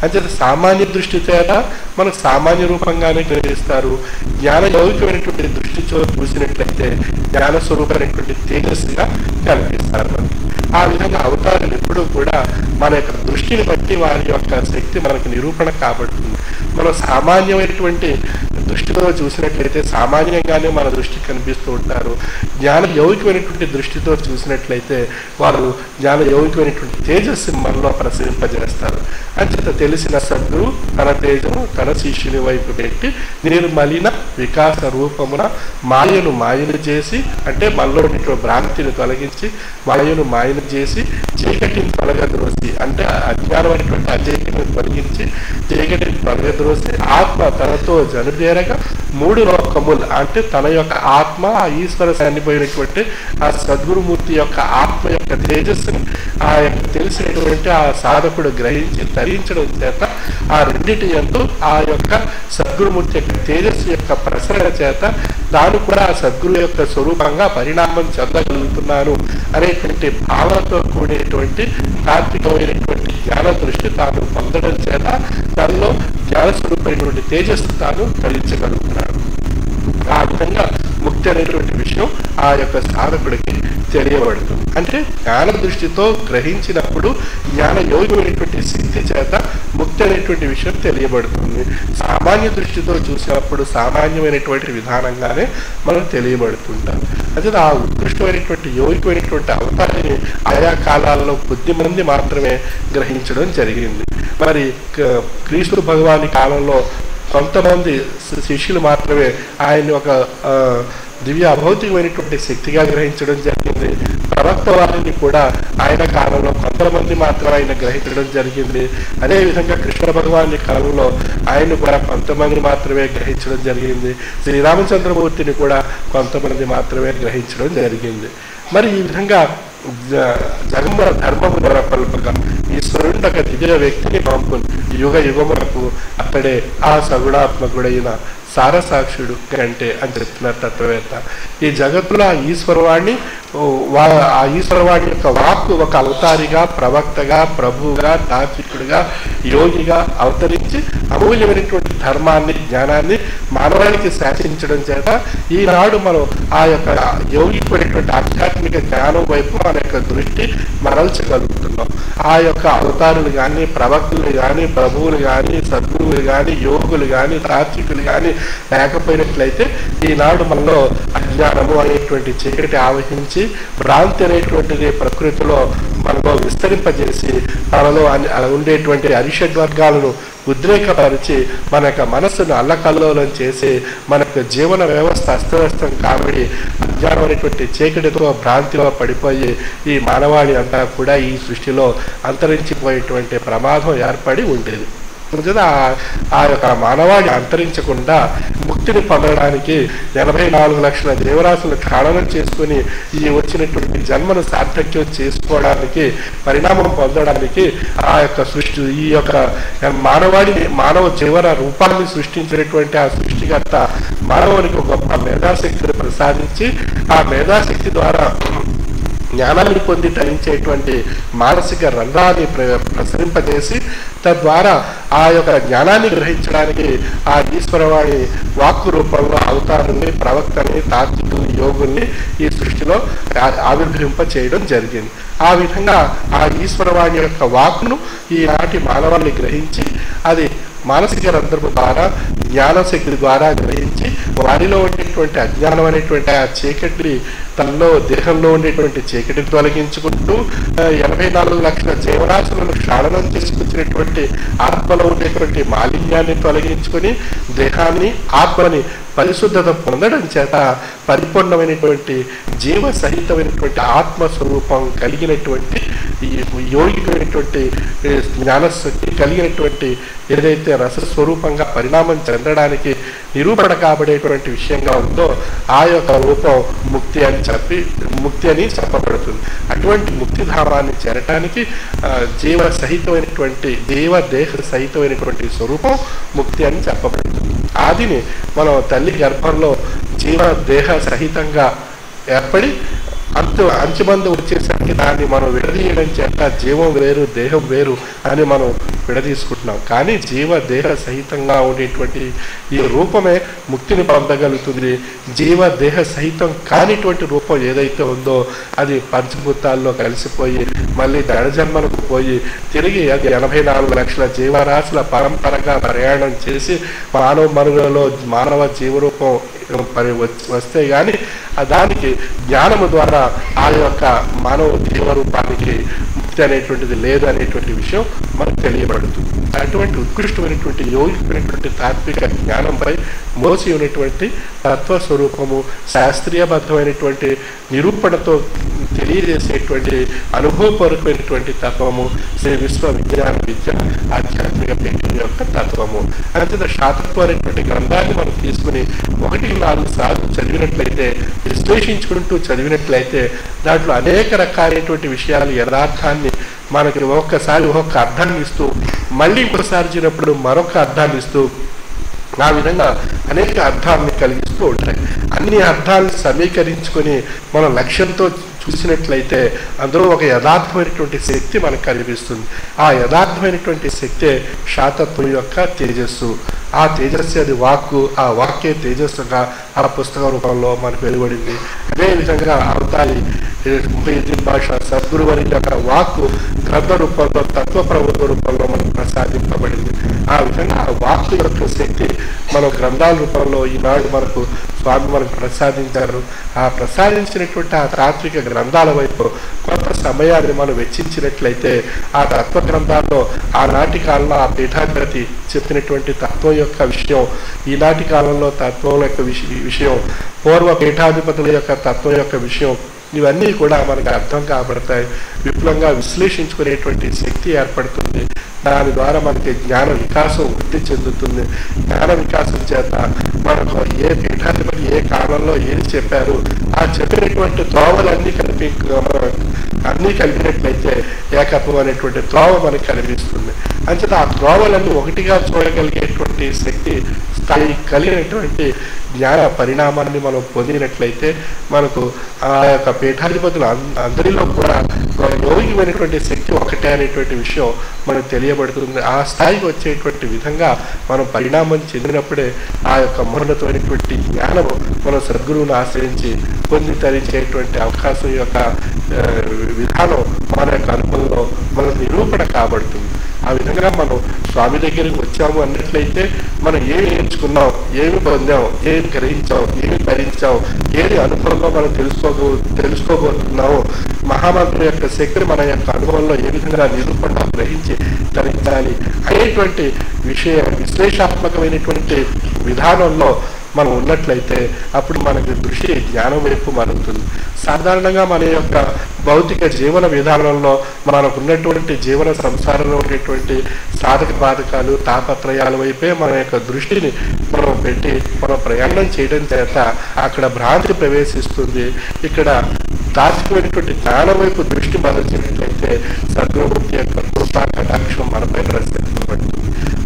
అంచేత సామాన్య దృష్టి చేత మనకు సామాన్య రూపంగానే గ్రహిస్తారు. జ్ఞాన యోగికమైనటువంటి దృష్టితో చూసినట్లయితే జ్ఞాన స్వరూపమైనటువంటి తేజస్సుగా కనిపిస్తారు మనకి. ఆ విధంగా అవతారాలు ఎప్పుడూ కూడా మన యొక్క దృష్టిని బట్టి వారి యొక్క శక్తి మనకు నిరూపణ కాబడుతుంది. మనం సామాన్యమైనటువంటి దృష్టితో చూసినట్లయితే సామాన్యంగానే మన దృష్టికి కనిపిస్తూ ఉంటారు. జ్ఞాన యౌగికమైనటువంటి దృష్టితో చూసినట్లయితే వారు జ్ఞాన యౌగికమైనటువంటి తేజస్సుని మనలో ప్రసరింపజేస్తారు. అంచేత తెలిసిన సద్గురు తన తేజము తన శిష్యుని వైపు పెట్టి నిర్మలిన వికాస రూపమున మాయను చేసి, అంటే మనలో భ్రాంతిని తొలగించి మాయను చేసి చీకటిని తొలగద్రోసి, అంటే అజ్ఞానమైనటువంటి అచీకటిని తొలగించి చీకటిని తొలగద్రోసి ఆత్మ తనతో జనుదేరగా 3 లోకములు, అంటే తన యొక్క ఆత్మ ఆ ఈశ్వర చనిపోయినటువంటి ఆ సద్గురుమూర్తి యొక్క ఆత్మ యొక్క తేజస్సుని ఆ యొక్క తెలిసినటువంటి ఆ సాధకుడు గ్రహించి ధరించడం చేత ఆ రెండిటి యందు ఆ యొక్క సద్గురుమూర్తి యొక్క తేజస్సు యొక్క ప్రసరణ చేత తాను కూడా ఆ సద్గురు యొక్క స్వరూపంగా పరిణామం చెందగలుగుతున్నాను అనేటువంటి భావనతో కూడేటువంటి తాత్వికమైనటువంటి జ్ఞాన దృష్టి తాను పొందడం చేత దానిలో జ్ఞాన స్వరూపమైనటువంటి తేజస్సు తాను కలిగించగలుగుతున్నాడు. ఆ విధంగా ముక్తి అనేటువంటి విషయం ఆ యొక్క సాధకుడికి తెలియబడుతుంది. అంటే జ్ఞాన దృష్టితో గ్రహించినప్పుడు జ్ఞాన యోగమైనటువంటి శక్తి చేత ముక్తి అనేటువంటి విషయం తెలియబడుతుంది. సామాన్య దృష్టితో చూసినప్పుడు సామాన్యమైనటువంటి విధానంగానే మనం తెలియబడుతుంటాం. అదే ఆ ఉత్కృష్టమైనటువంటి యోగికమైనటువంటి అవతారాన్ని ఆయా కాలాల్లో కొద్ది మంది మాత్రమే గ్రహించడం జరిగింది. మరి క్రీస్తు భగవాని కాలంలో కొంతమంది శిష్యులు మాత్రమే ఆయన్ని ఒక దివ్య అభౌతికమైనటువంటి శక్తిగా గ్రహించడం జరిగింది. ప్రవక్త వారిని కూడా ఆయన కాలంలో కొంతమంది మాత్రం ఆయన గ్రహించడం జరిగింది. అదేవిధంగా కృష్ణ భగవాని కాలంలో ఆయన కూడా కొంతమంది మాత్రమే గ్రహించడం జరిగింది. శ్రీరామచంద్రమూర్తిని కూడా కొంతమంది మాత్రమే గ్రహించడం జరిగింది. మరి ఈ విధంగా జగముల ధర్మము నెరపల్పగా ఈశ్వరుండక దివ్య వ్యక్తిని పంపును యుగ యుగములకు అక్కడే ఆ సగుణాత్మకుడైన సారసాక్షుడు అంటే అని చెప్తున్నారు తత్వవేత్త. ఈ జగత్తులో ఆ ఈశ్వరవాణి యొక్క వాక్కు ఒక అవతారిగా ప్రవక్తగా ప్రభువుగా తాత్వికుడిగా యోగిగా అవతరించి అమూల్యమైనటువంటి ధర్మాన్ని జ్ఞానాన్ని మానవానికి శాసించడం చేత ఈనాడు మనం ఆ యొక్క యోగికమైనటువంటి ఆధ్యాత్మిక జ్ఞానం వైపు మన యొక్క దృష్టి మరల్చగలుగుతున్నాం. ఆ యొక్క అవతారులు కానీ ప్రవక్తులు కానీ ప్రభువులు కానీ సద్గురువులు కానీ యోగులు కానీ తాత్వికులు కానీ లేకపోయినట్లయితే ఈనాడు మనలో అజ్ఞానము అనేటువంటి చీకటి ఆవహించి భ్రాంతి అనేటువంటిది ప్రకృతిలో మనలో విస్తరింపజేసి మనలో ఉండేటువంటి అరిషడ్ వర్గాలను ఉద్రేకపరిచి మన యొక్క మనస్సును అల్లకల్లోలం చేసి మన యొక్క జీవన వ్యవస్థ అస్తవ్యస్తం కాబట్టి అజ్ఞానం అనేటువంటి చీకటితో భ్రాంతిలో పడిపోయి ఈ మానవాళి అంతా కూడా ఈ సృష్టిలో అంతరించిపోయేటువంటి ప్రమాదం ఏర్పడి ఉండేది. ఆ యొక్క మానవాళి అంతరించకుండా ముక్తిని పొందడానికి 84 లక్షల జీవరాశులు ఖాళనం చేసుకుని ఈ వచ్చినటువంటి జన్మను సార్థక్యం చేసుకోవడానికి పరిణామం పొందడానికి ఆ యొక్క సృష్టి ఈ యొక్క మానవ జీవన రూపాన్ని సృష్టించినటువంటి ఆ సృష్టికర్త మానవునికి గొప్ప మేధాశక్తిని ప్రసాదించి ఆ మేధాశక్తి ద్వారా జ్ఞానాన్ని పొంది ధరించేటువంటి మానసిక రంధ్రాన్ని ప్రసరింపజేసి తద్వారా ఆ యొక్క జ్ఞానాన్ని గ్రహించడానికి ఆ ఈశ్వరవాణి వాక్కు రూపంలో అవతారుల్ని ప్రవక్తని తాత్వికుల్ని యోగుల్ని ఈ సృష్టిలో ఆవిర్భవింప చేయడం జరిగింది. ఆ విధంగా ఆ ఈశ్వరవాణి యొక్క వాక్కును ఈనాటి మానవాళిని గ్రహించి అది మానసిక రంధ్రము ద్వారా జ్ఞానశక్తి ద్వారా గ్రహించి వారిలో ఉండేటువంటి అజ్ఞానం అనేటువంటి ఆ చీకటిని తనలో దేహంలో ఉండేటువంటి చీకటిని తొలగించుకుంటూ 84 లక్షల జీవరాశులను క్షాళనం చేసుకొచ్చినటువంటి ఆత్మలో ఉండేటువంటి మాలిన్యాన్ని తొలగించుకొని దేహాన్ని ఆత్మని పరిశుద్ధత పొందడం చేత పరిపూర్ణమైనటువంటి జీవ సహితమైనటువంటి ఆత్మస్వరూపం కలిగినటువంటి యోగికమైనటువంటి జ్ఞానశక్తి కలిగినటువంటి ఏదైతే రసస్వరూపంగా పరిణామం చెందడానికి నిరూపణ కాబడేటువంటి విషయంగా ఉందో ఆ యొక్క రూపం ముక్తి అని చెప్పబడుతుంది. అటువంటి ముక్తిధామాన్ని చేరటానికి జీవ సహితమైనటువంటి దేహ సహితమైనటువంటి స్వరూపం ముక్తి అని చెప్పబడుతుంది. ఆదిని మనం తల్లి గర్భంలో జీవ దేహ సహితంగా ఏర్పడి అంచుమందు వచ్చేసరికి దాన్ని మనం విడదీయడం చేత జీవం వేరు దేహం వేరు అని మనం విడదీసుకుంటున్నాం. కానీ జీవ దేహ సహితంగా ఉండేటువంటి ఈ రూపమే ముక్తిని పొందగలుగుతుంది. జీవ దేహ సహితం కానిటువంటి రూపం ఏదైతే ఉందో అది పంచభూతాల్లో కలిసిపోయి మళ్ళీ దడజన్మలకు పోయి తిరిగి అది 84 లక్షల జీవరాశుల పరంపరగా ప్రయాణం చేసి మానవ మనుగడలో మానవ జీవరూపం వస్తే కానీ దానికి జ్ఞానము ద్వారా ఆ యొక్క మానవ జీవరూపానికి ముక్తి అనేటువంటిది లేదు అనేటువంటి విషయం మనకు తెలియబడుతుంది. అటువంటి ఉత్కృష్టమైనటువంటి యోగికమైనటువంటి తాత్విక జ్ఞానంపై మోసి ఉన్నటువంటి తత్వస్వరూపము శాస్త్రీయబద్ధమైనటువంటి నిరూపణతో తెలియజేసేటువంటి అనుభవపూర్వకమైనటువంటి తత్వము శ్రీ విశ్వవిజ్ఞాన విద్య ఆధ్యాత్మిక పీఠం యొక్క తత్వము. అంతే శాతత్వం అనేటువంటి గ్రంథాన్ని మనం తీసుకుని 1-4 సార్లు చదివినట్లయితే విశ్లేషించుకుంటూ చదివినట్లయితే దాంట్లో అనేక రకాలైనటువంటి విషయాలు యథార్థాన్ని మనకి ఒక్కసారి ఒక్కొక్క అర్థాన్ని ఇస్తూ మళ్ళీ ఇంకోసారి వచ్చినప్పుడు మరొక అర్థాన్ని ఇస్తూ ఆ విధంగా అనేక అర్థాలను కలిగిస్తూ ఉంటాయి. అన్ని అర్థాలను సమీకరించుకొని మన లక్ష్యంతో చూసినట్లయితే అందులో ఒక యథార్థమైనటువంటి శక్తి మనకు కనిపిస్తుంది. ఆ యథార్థమైనటువంటి శక్తే శాతత్వం యొక్క తేజస్సు. ఆ తేజస్సు అది వాక్కు, ఆ వాక్యే తేజస్సుగా ఆ పుస్తక రూపంలో మనకు వెలువడింది. అదేవిధంగా అవతారి ముహయ్యిద్దీన్ బాషా సద్గురు వారి యొక్క వాక్కు గ్రంథ రూపంలో తత్వ ప్రభుత్వ రూపంలో మనకు ప్రసాదింపబడింది. ఆ విధంగా ఆ వాక్కు యొక్క శక్తి మనం గ్రంథాల రూపంలో ఈనాడు మనకు స్వామి మనకు ప్రసాదించారు. ఆ ప్రసాదించినటువంటి ఆ తాత్విక గ్రంథాల వైపు కొంత సమయాన్ని మనం వెచ్చించినట్లయితే ఆ తత్వ గ్రంథాల్లో ఆనాటి కాలంలో ఆ పీఠాధిపతి చెప్పినటువంటి తత్వం యొక్క విషయం, ఈనాటి కాలంలో తత్వం యొక్క విషయం, పూర్వ పీఠాధిపతుల యొక్క తత్వం యొక్క విషయం, ఇవన్నీ కూడా మనకు అర్థం కాబడతాయి. విపులంగా విశ్లేషించుకునేటువంటి శక్తి ఏర్పడుతుంది. దాని ద్వారా మనకి జ్ఞాన వికాసం వృద్ధి చెందుతుంది. జ్ఞాన వికాసం చేత మనకు ఏ పీఠాధిపతి ఏ కాలంలో ఏది చెప్పారు ఆ చెప్పినటువంటి త్రోవలన్నీ అన్నీ కలిగినట్లయితే ఏకత్వం అనేటువంటి త్రోవ మనకి కనిపిస్తుంది. అంచేత ఆ త్రోవలన్నీ ఒకటిగా చూడగలిగేటువంటి శక్తి స్థాయి కలిగినటువంటి జ్ఞాన పరిణామాన్ని మనం పొందినట్లయితే మనకు ఆ యొక్క పీఠాధిపతులు అందరిలో కూడా యోగిమైనటువంటి శక్తి ఒకటే అనేటువంటి విషయం మనకు తెలియబడుతుంది. ఆ స్థాయికి వచ్చేటువంటి విధంగా మనం పరిణామం చెందినప్పుడే ఆ యొక్క మహోన్నతమైనటువంటి జ్ఞానము మనం సద్గురువును ఆశ్రయించి పొంది తరించేటువంటి అవకాశం యొక్క విధానం మన యొక్క అనుభవంలో మన నిరూపణ కాబడుతుంది. ఆ విధంగా మనం స్వామి దగ్గరికి వచ్చాము అన్నట్లయితే మనం ఏమి నేర్చుకున్నాం, ఏమి పొందాం, ఏమి గ్రహించాం, ఏమి భరించాం, ఏది అనుభవంలో మనం తెలుసుకోబోతున్నాము, మహామంత్రి యొక్క శక్తిని మన యొక్క అనుభవంలో ఏ విధంగా నిరూపణ గ్రహించి ధరించాలి అనేటువంటి విశ్లేషాత్మకమైనటువంటి విధానంలో మనం ఉన్నట్లయితే అప్పుడు మనకి దృష్టి జ్ఞానం వైపు మరుగుతుంది. సాధారణంగా మన యొక్క భౌతిక జీవన విధానంలో మనకు ఉన్నటువంటి జీవన సంసారంలో ఉండేటువంటి సాధక బాధకాలు తాపత్రయాల వైపే మన యొక్క దృష్టిని మనం పెట్టి మనం ప్రయాణం చేయడం చేత అక్కడ భ్రాంతి ప్రవేశిస్తుంది. ఇక్కడ తాత్వికమైనటువంటి జ్ఞానం వైపు దృష్టి మరల్చినట్లయితే సద్గురుమూర్తి యొక్క కృపా కటాక్షం మనపై ప్రసరించబడుతుంది.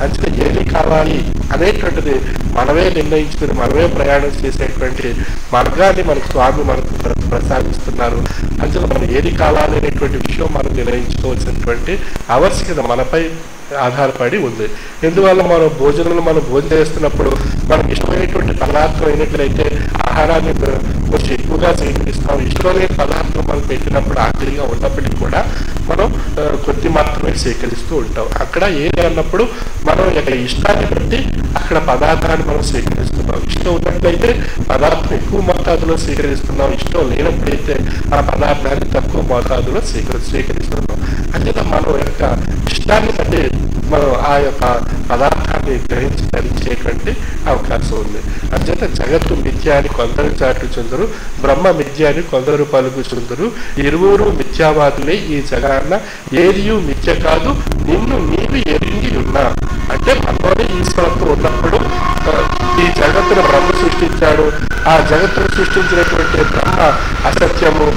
అంటే ఏది కావాలి అనేటువంటిది మనమే నిర్ణయించుకుని మనమే ప్రయాణం చేసేటువంటి మార్గాన్ని మనకు స్వామి మనకు ప్రసాదిస్తున్నారు. అంటే మనం ఏది కావాలి అనేటువంటి విషయం మనం నిర్ణయించుకోవాల్సినటువంటి ఆవశ్యకత మనపై ఆధారపడి ఉంది. ఎందువల్ల మనం భోజనం చేస్తున్నప్పుడు మనకి ఇష్టమైనటువంటి పదార్థం అయినట్లయితే ఆహారాన్ని కొంచెం ఎక్కువగా స్వీకరిస్తాం. ఇష్టమైన పదార్థం మనం పెట్టినప్పుడు ఆకలిగా ఉన్నప్పటికీ కూడా మనం కొద్ది మాత్రమే స్వీకరిస్తూ ఉంటాం. అక్కడ ఏది అన్నప్పుడు మనం యొక్క ఇష్టాన్ని బట్టి అక్కడ పదార్థాన్ని మనం స్వీకరిస్తున్నాం. ఇష్టం ఉన్నట్లయితే పదార్థం ఎక్కువ మోతాదులో స్వీకరిస్తున్నాం, ఇష్టం లేనప్పుడైతే ఆ పదార్థాన్ని తక్కువ మోతాదులో స్వీకరిస్తున్నాం. అంచేత మనం యొక్క ఇష్టాన్ని బట్టి మనం ఆ యొక్క పదార్థాన్ని గ్రహించి ధరించేటువంటి అవకాశం ఉంది. అంచేత జగత్తు మిథ్య అని కొందరు చాటుచుందరు, బ్రహ్మ మిథ్య అని కొందరు పలుకుచుందరు, ఇరువురు మిథ్యావాదులే ఈ జగాన్న ఏదియు మిథ్య కాదు నిన్ను నీవు ఎరిగి ఉన్నా. అంటే మనలోనే ఈశ్వరత్వం ఉన్నప్పుడు ఈ జగత్తును బ్రహ్మ సృష్టించాడు, ఆ జగత్తును సృష్టించినటువంటి బ్రహ్మ అసత్యము,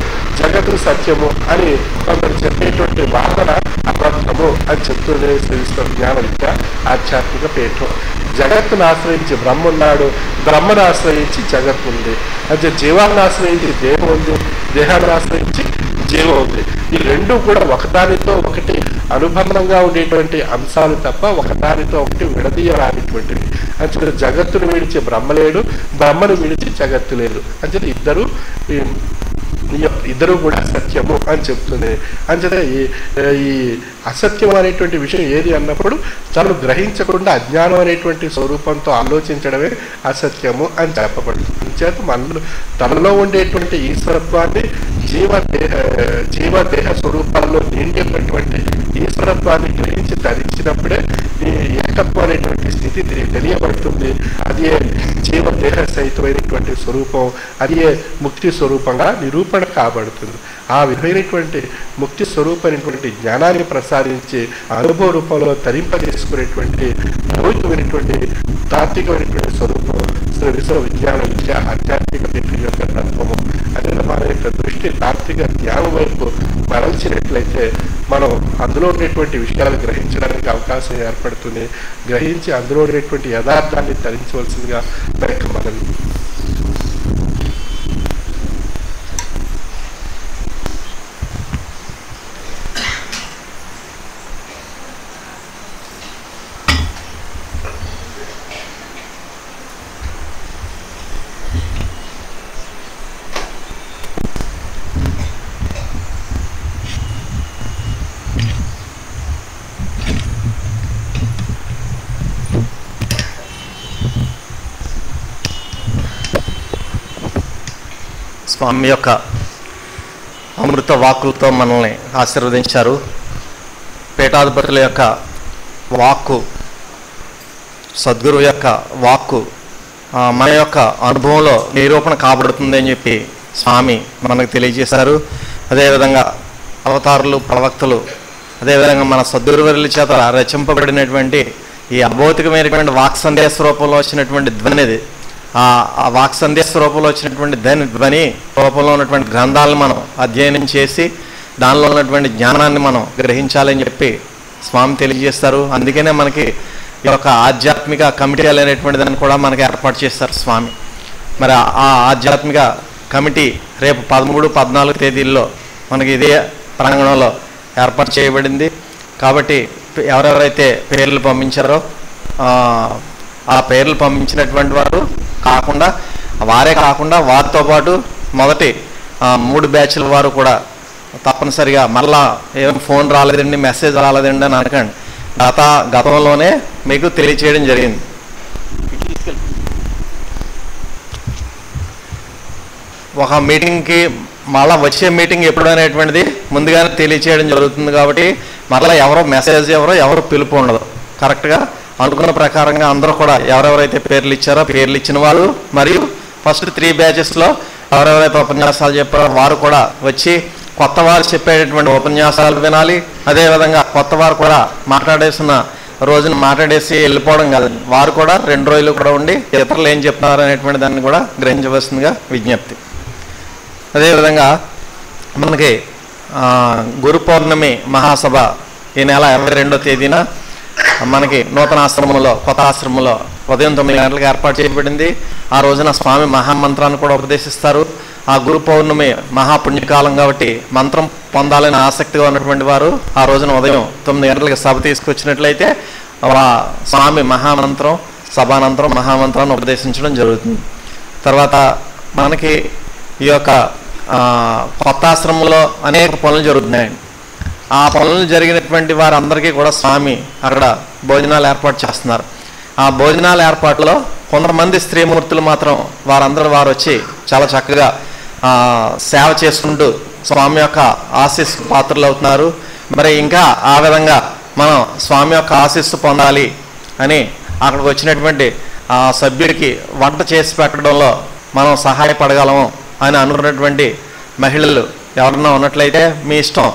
జగత్తు సత్యము అని కొందరు చెప్పేటువంటి వాదన అబద్ధము అని చెప్తూనే శ్రీవిశ్వ జ్ఞాన విద్య ఆధ్యాత్మిక పీఠం. జగత్తును ఆశ్రయించి బ్రహ్మ ఉన్నాడు, బ్రహ్మను ఆశ్రయించి జగత్తు ఉంది. అంటే జీవాన్ని ఆశ్రయించి దేహం ఉంది, దేహాన్ని ఆశ్రయించి జీవం ఉంది. ఈ రెండు కూడా ఒకదానితో ఒకటి అనుబంధంగా ఉండేటువంటి అంశాలు తప్ప ఒకదానితో ఒకటి విడదీయరానిటువంటివి. అంటే జగత్తును విడిచి బ్రహ్మ లేడు, బ్రహ్మను విడిచి జగత్తు లేదు. అంటే ఇద్దరు కూడా సత్యము అని చెప్తుంది. అంచేత ఈ అసత్యం అనేటువంటి విషయం ఏది అన్నప్పుడు తను గ్రహించకుండా అజ్ఞానం అనేటువంటి స్వరూపంతో ఆలోచించడమే అసత్యము అని చెప్పబడుతుంది. అంచేత మనలో తనలో ఉండేటువంటి ఈశ్వరత్వాన్ని జీవదేహ స్వరూపాల్లో నిండేటటువంటి ఈశ్వరత్వాన్ని గ్రహించి ధరించినప్పుడే ఈ ఏకత్వం అనేటువంటి స్థితి తెలియబడుతుంది. అదే జీవదేహ సహితమైనటువంటి స్వరూపం, అదే ముక్తి స్వరూపంగా నిరూపణ కాబడుతుంది. ఆ విధమైనటువంటి ముక్తి స్వరూపమైనటువంటి జ్ఞానాన్ని ప్రసాదించి అనుభవ రూపంలో తరింపజేసుకునేటువంటి భౌతికమైనటువంటి తాత్వికమైనటువంటి స్వరూపం శ్రీ విశ్వ విజ్ఞాన విద్య ఆధ్యాత్మిక పీఠం యొక్క తత్వము. అదే మన యొక్క దృష్టి తాత్విక జ్ఞానం వైపు మరల్చినట్లయితే మనం అందులో ఉండేటువంటి విషయాలు గ్రహించడానికి అవకాశం ఏర్పడుతుంది. గ్రహించి అందులో ఉండేటువంటి యథార్థాన్ని ధరించవలసిందిగా మనల్ని స్వామి యొక్క అమృత వాక్కులతో మనల్ని ఆశీర్వదించారు. పీఠాధిపతుల యొక్క వాక్కు, సద్గురువు యొక్క వాక్కు మన యొక్క అనుభవంలో నిరూపణ కాబడుతుంది అని చెప్పి స్వామి మనకు తెలియజేశారు. అదేవిధంగా అవతారులు, ప్రవక్తలు, అదేవిధంగా మన సద్గురువర్యుల చేత రచింపబడినటువంటి ఈ అభౌతికమైనటువంటి వాక్ సందేశ రూపంలో వచ్చినటువంటి ధ్వనిది, ఆ వాక్ సందేశ రూపంలో వచ్చినటువంటి ధ్వని రూపంలో ఉన్నటువంటి గ్రంథాలను మనం అధ్యయనం చేసి దానిలో ఉన్నటువంటి జ్ఞానాన్ని మనం గ్రహించాలని చెప్పి స్వామి తెలియజేస్తారు. అందుకనే మనకి ఈ యొక్క ఆధ్యాత్మిక కమిటీలు అనేటువంటి దాన్ని కూడా మనకి ఏర్పాటు చేస్తారు స్వామి. మరి ఆ ఆధ్యాత్మిక కమిటీ రేపు 13, 14 తేదీల్లో మనకి ఇదే ప్రాంగణంలో ఏర్పాటు చేయబడింది. కాబట్టి ఎవరెవరైతే పేర్లు పంపించారో ఆ పేర్లు పంపించినటువంటి వారు వారే కాకుండా వారితో పాటు మొదటి 3 బ్యాచ్ల వారు కూడా తప్పనిసరిగా మళ్ళా ఏం ఫోన్ రాలేదండి, మెసేజ్ రాలేదండి అని అనకండి. గతంలోనే మీకు తెలియచేయడం జరిగింది. ఒక మీటింగ్కి మళ్ళీ వచ్చే మీటింగ్ ఎప్పుడు అనేటువంటిది ముందుగానే తెలియచేయడం జరుగుతుంది. కాబట్టి మళ్ళీ ఎవరు పిలుపు ఉండదు. కరెక్ట్గా అనుకున్న ప్రకారంగా అందరూ కూడా ఎవరెవరైతే పేర్లు ఇచ్చారో పేర్లు ఇచ్చిన వాళ్ళు, మరియు ఫస్ట్ 3 బ్యాచెస్లో ఎవరెవరైతే ఉపన్యాసాలు చెప్పారో వారు కూడా వచ్చి కొత్త వారు చెప్పేటటువంటి ఉపన్యాసాలు వినాలి. అదేవిధంగా కొత్త వారు కూడా మాట్లాడేసిన రోజున మాట్లాడేసి వెళ్ళిపోవడం కాదండి, వారు కూడా 2 రోజులు కూడా ఉండి ఇతరులు ఏం చెప్తున్నారు అనేటువంటి దాన్ని కూడా గ్రహించవలసిందిగా విజ్ఞప్తి. అదేవిధంగా మనకి గురు పౌర్ణమి మహాసభ ఈ నెల 22వ తేదీన మనకి నూతన ఆశ్రమంలో, కొత్త ఆశ్రమంలో ఉదయం 9 గంటలకు ఏర్పాటు చేయబడింది. ఆ రోజున స్వామి మహామంత్రాన్ని కూడా ఉపదేశిస్తారు. ఆ గురు పౌర్ణమి మహాపుణ్యకాలం కాబట్టి మంత్రం పొందాలని ఆసక్తిగా ఉన్నటువంటి వారు ఆ రోజున ఉదయం 9 గంటలకు సభ తీసుకొచ్చినట్లయితే స్వామి మహామంత్రం, సభానంతరం మహామంత్రాన్ని ఉపదేశించడం జరుగుతుంది. తర్వాత మనకి ఈ యొక్క కొత్త ఆశ్రమంలో అనేక పనులు జరుగుతున్నాయండి. ఆ పనులు జరిగినటువంటి వారందరికీ కూడా స్వామి అక్కడ భోజనాలు ఏర్పాటు చేస్తున్నారు. ఆ భోజనాల ఏర్పాటులో కొంతమంది స్త్రీమూర్తులు మాత్రం వారు వచ్చి చాలా చక్కగా సేవ చేసుకుంటూ స్వామి యొక్క ఆశీస్సు పాత్రలు అవుతున్నారు. మరి ఇంకా ఆ విధంగా మనం స్వామి యొక్క ఆశీస్సు పొందాలి అని అక్కడికి వచ్చినటువంటి ఆ సభ్యుడికి వంట చేసి పెట్టడంలో మనం సహాయపడగలము అని అనుకున్నటువంటి మహిళలు ఎవరన్నా ఉన్నట్లయితే మీ ఇష్టం.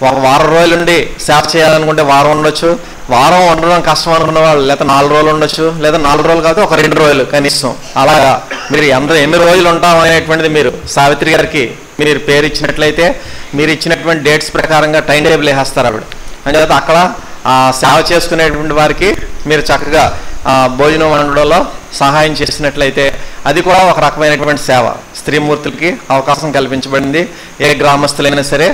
ఒక వారం రోజులుండి సేవ చేయాలనుకుంటే వారం ఉండొచ్చు, వారం ఉండడం కష్టం అనుకున్న వాళ్ళు లేదా 4 రోజులు ఉండొచ్చు, లేదా 4 రోజులు కాదు ఒక 2 రోజులు కనీసం. అలాగా మీరు ఎన్ని రోజులు ఉంటాం అనేటువంటిది మీరు సావిత్రి గారికి మీరు పేరు ఇచ్చినట్లయితే మీరు ఇచ్చినటువంటి డేట్స్ ప్రకారంగా టైం టేబుల్ వేసేస్తారు ఆవిడ. అంచేత అక్కడ సేవ చేసుకునేటువంటి వారికి మీరు చక్కగా భోజనం వండడంలో సహాయం చేసినట్లయితే అది కూడా ఒక రకమైనటువంటి సేవ. స్త్రీమూర్తులకి అవకాశం కల్పించబడింది. ఏ గ్రామస్తులైనా సరే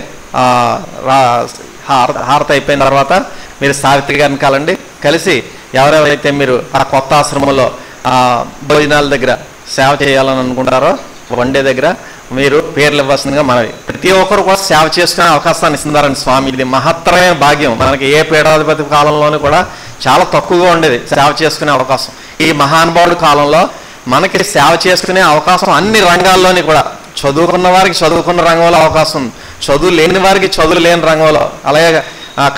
హారతి అయిపోయిన తర్వాత మీరు సావిత్రి గారిని కలండి, కలిసి ఎవరెవరైతే మీరు ఆ కొత్త ఆశ్రమంలో భోజనాల దగ్గర సేవ చేయాలని అనుకుంటారో వండే దగ్గర మీరు పేర్లు ఇవ్వాల్సిందిగా మనవి. ప్రతి ఒక్కరు కూడా సేవ చేసుకునే అవకాశాన్ని ఇస్తున్నారండి స్వామి. ఇది మహత్తరమైన భాగ్యం. మనకి ఏ పీఠాధిపతి కాలంలోనూ కూడా చాలా తక్కువగా ఉండేది సేవ చేసుకునే అవకాశం. ఈ మహానుభావుడి కాలంలో మనకి సేవ చేసుకునే అవకాశం అన్ని రంగాల్లోని కూడా, చదువుకున్న వారికి చదువుకున్న రంగంలో అవకాశం, చదువు లేని వారికి చదువు లేని రంగంలో, అలాగే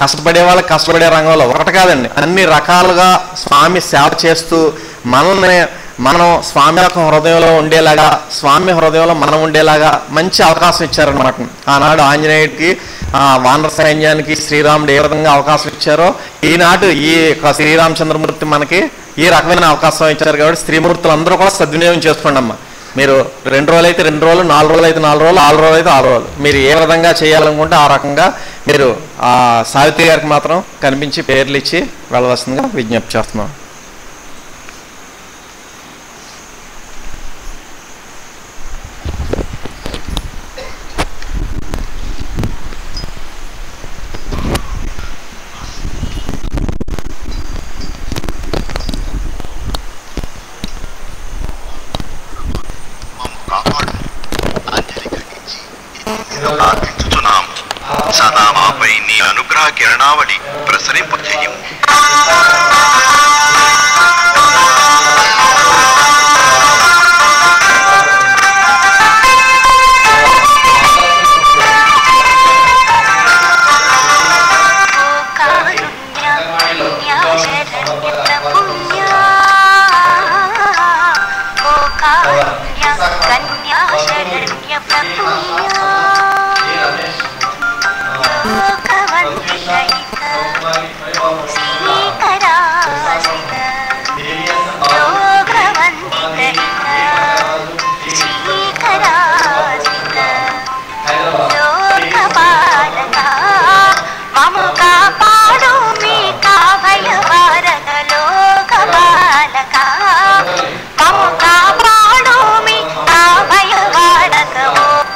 కష్టపడే వాళ్ళకి కష్టపడే రంగంలో, ఒకటి కాదండి అన్ని రకాలుగా స్వామి సేవ చేస్తూ మనం స్వామి యొక్క హృదయంలో ఉండేలాగా, స్వామి హృదయంలో మనం ఉండేలాగా మంచి అవకాశం ఇచ్చారనమాట. ఆనాడు ఆంజనేయుడికి వానర సైన్యానికి శ్రీరాముడు ఏ విధంగా అవకాశం ఇచ్చారో ఈనాడు ఈ శ్రీరామచంద్రమూర్తి మనకి ఈ రకమైన అవకాశం ఇచ్చారు. కాబట్టి స్త్రీమూర్తులు అందరూ కూడా సద్వినియోగం చేసుకోండి అమ్మా. మీరు 2 రోజులు అయితే 2 రోజులు, 4 రోజులు అయితే 4 రోజులు, 6 రోజులు అయితే 6 రోజులు, మీరు ఏ విధంగా చేయాలనుకుంటే ఆ రకంగా మీరు సావిత్రి గారికి మాత్రం కనిపించి పేర్లు ఇచ్చి వెళ్ళవలసిందిగా విజ్ఞప్తి చేస్తున్నాం. సదా మాపై నీ అనుగ్రహ కిరణావళి ప్రసరింపు చేయము.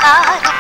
కారు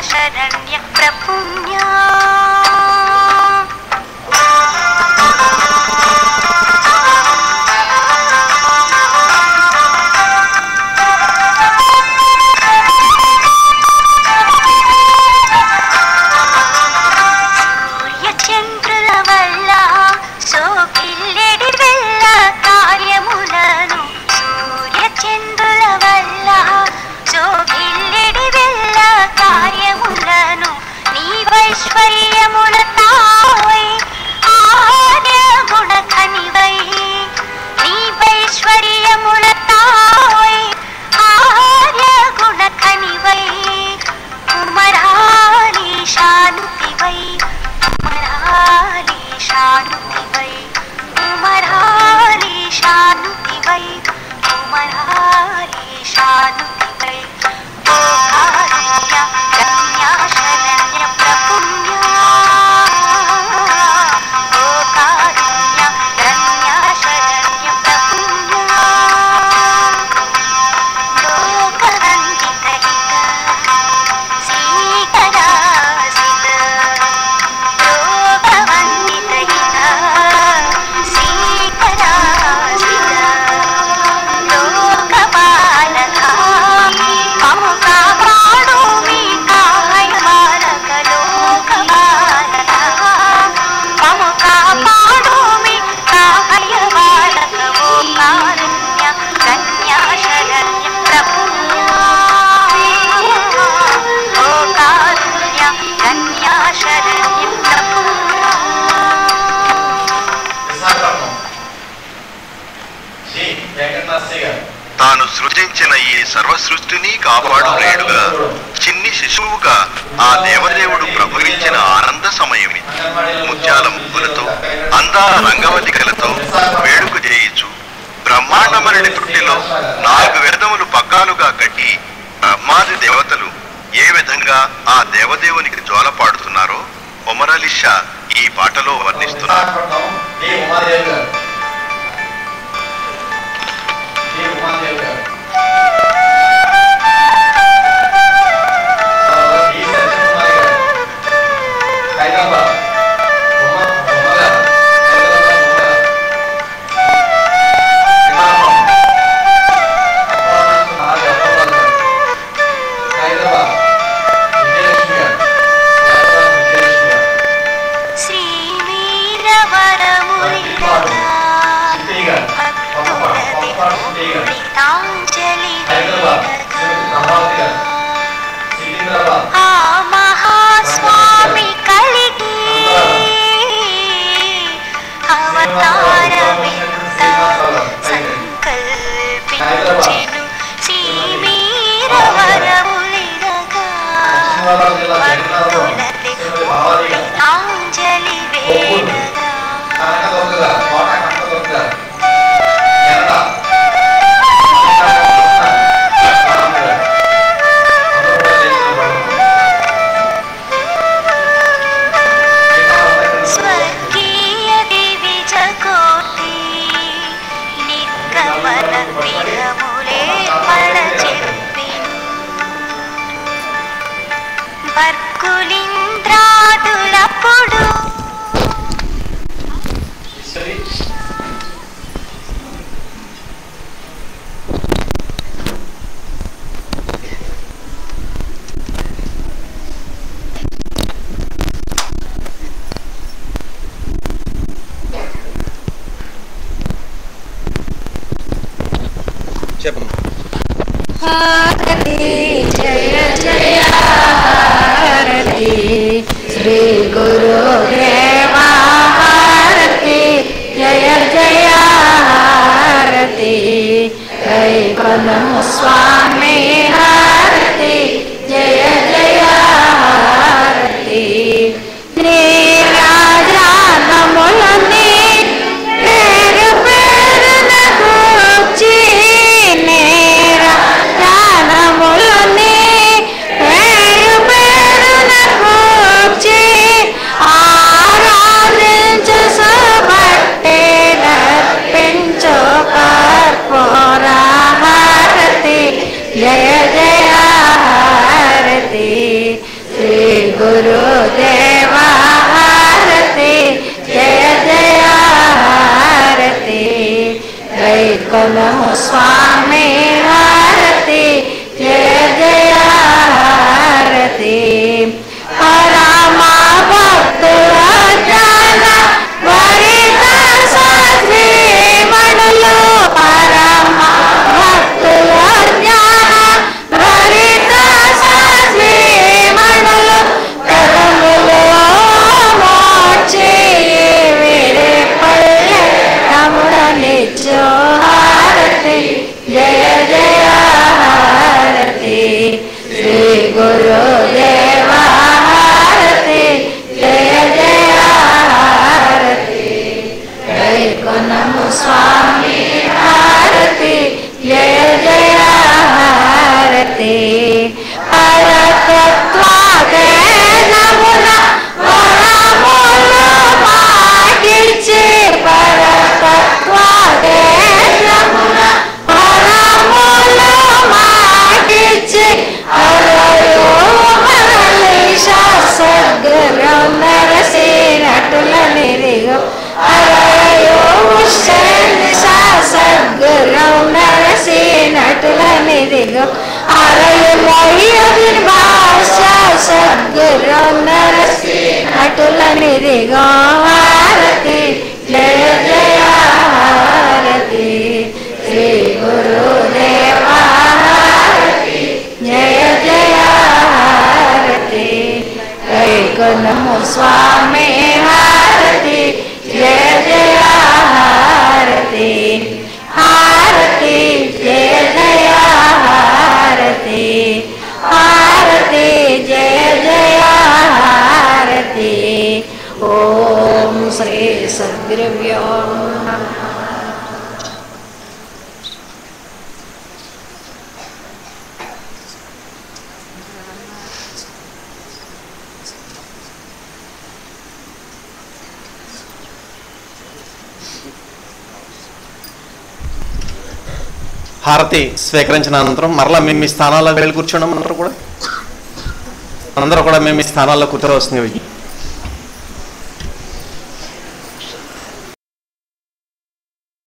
శరణ్య ప్రపుణ్యా తాను సృజించిన ఈ సర్వసృష్టిని కాపాడులేడుగా చిన్ని శిశువుగా ఆ దేవదేవుడు ప్రభవించిన ఆనంద సమయం ముత్యాల ముగ్గులతో అందాల రంగవతికలతో వేడుక చేయించు బ్రహ్మాండమరుడి తృప్తిలో 4 వేదములు పగ్గాలుగా కట్టి బ్రహ్మాది దేవతలు ఏ విధంగా ఆ దేవదేవునికి జోలపాడుతున్నారో ఒమర్ అలీ షా ఈ పాటలో వర్ణిస్తున్నారు. హారతి జయ జయ హారతి శ్రీ గురుదేవ హారతి జయ జయ హారతి కైకొనము స్వామి హారతి జయ జయ హారతి నీరాజనములని పేరు పేరున కూర్చి నీరాజనములని పేరు పేరున కూర్చి ఆరాధించు సుభట్టి నర్పించు కర్పూర హారతి జయ శ్రీ గురుదేవ హారతి జయ జయ హారతి వైకుంఠము స్వామి హారతి జయ జయ హారతి పరమ భక్తుల జన వరిత సజీవనులు పరమ భక్తుల జన వరిత సజీవనులు తరములో మోచి వీరే పల్లె తముడ నిత్యో హారతి జయ జయ హారతి శ్రీ గురుదేవ హారతి జయ జయ హారతి వైకుంఠము స్వామి హారతి జయ జయ హారతి పరతత్వాదే నమున వరములు మాటించి పరతత్వాదే నమున వరములు మాటించి అరయో మరళీశ సద్గురం నరసి నటుల నిరిగో అరయో సద్గురం నరసి నటుల నిరిగో అరయు మయ్యుని భాష సద్గురం నరసి నటుల నిరిగో హారతి జయ జయ హారతి శ్రీ గురుదేవ హారతి జయ జయ హారతి వైకుంఠము స్వామి హారతి జయ జయ హారతి హారతి జయ జయ హారతి హారతి జయ జయ హారతి ఓం శ్రీ సద్గురుభ్యో నమః. హారతి స్వీకరించిన అనంతరం మరలా మేము మీ స్థానాల్లో వెళ్ళి కూర్చోండి. అందరూ కూడా మేము మీ స్థానాల్లో కూర్చోవలసింది.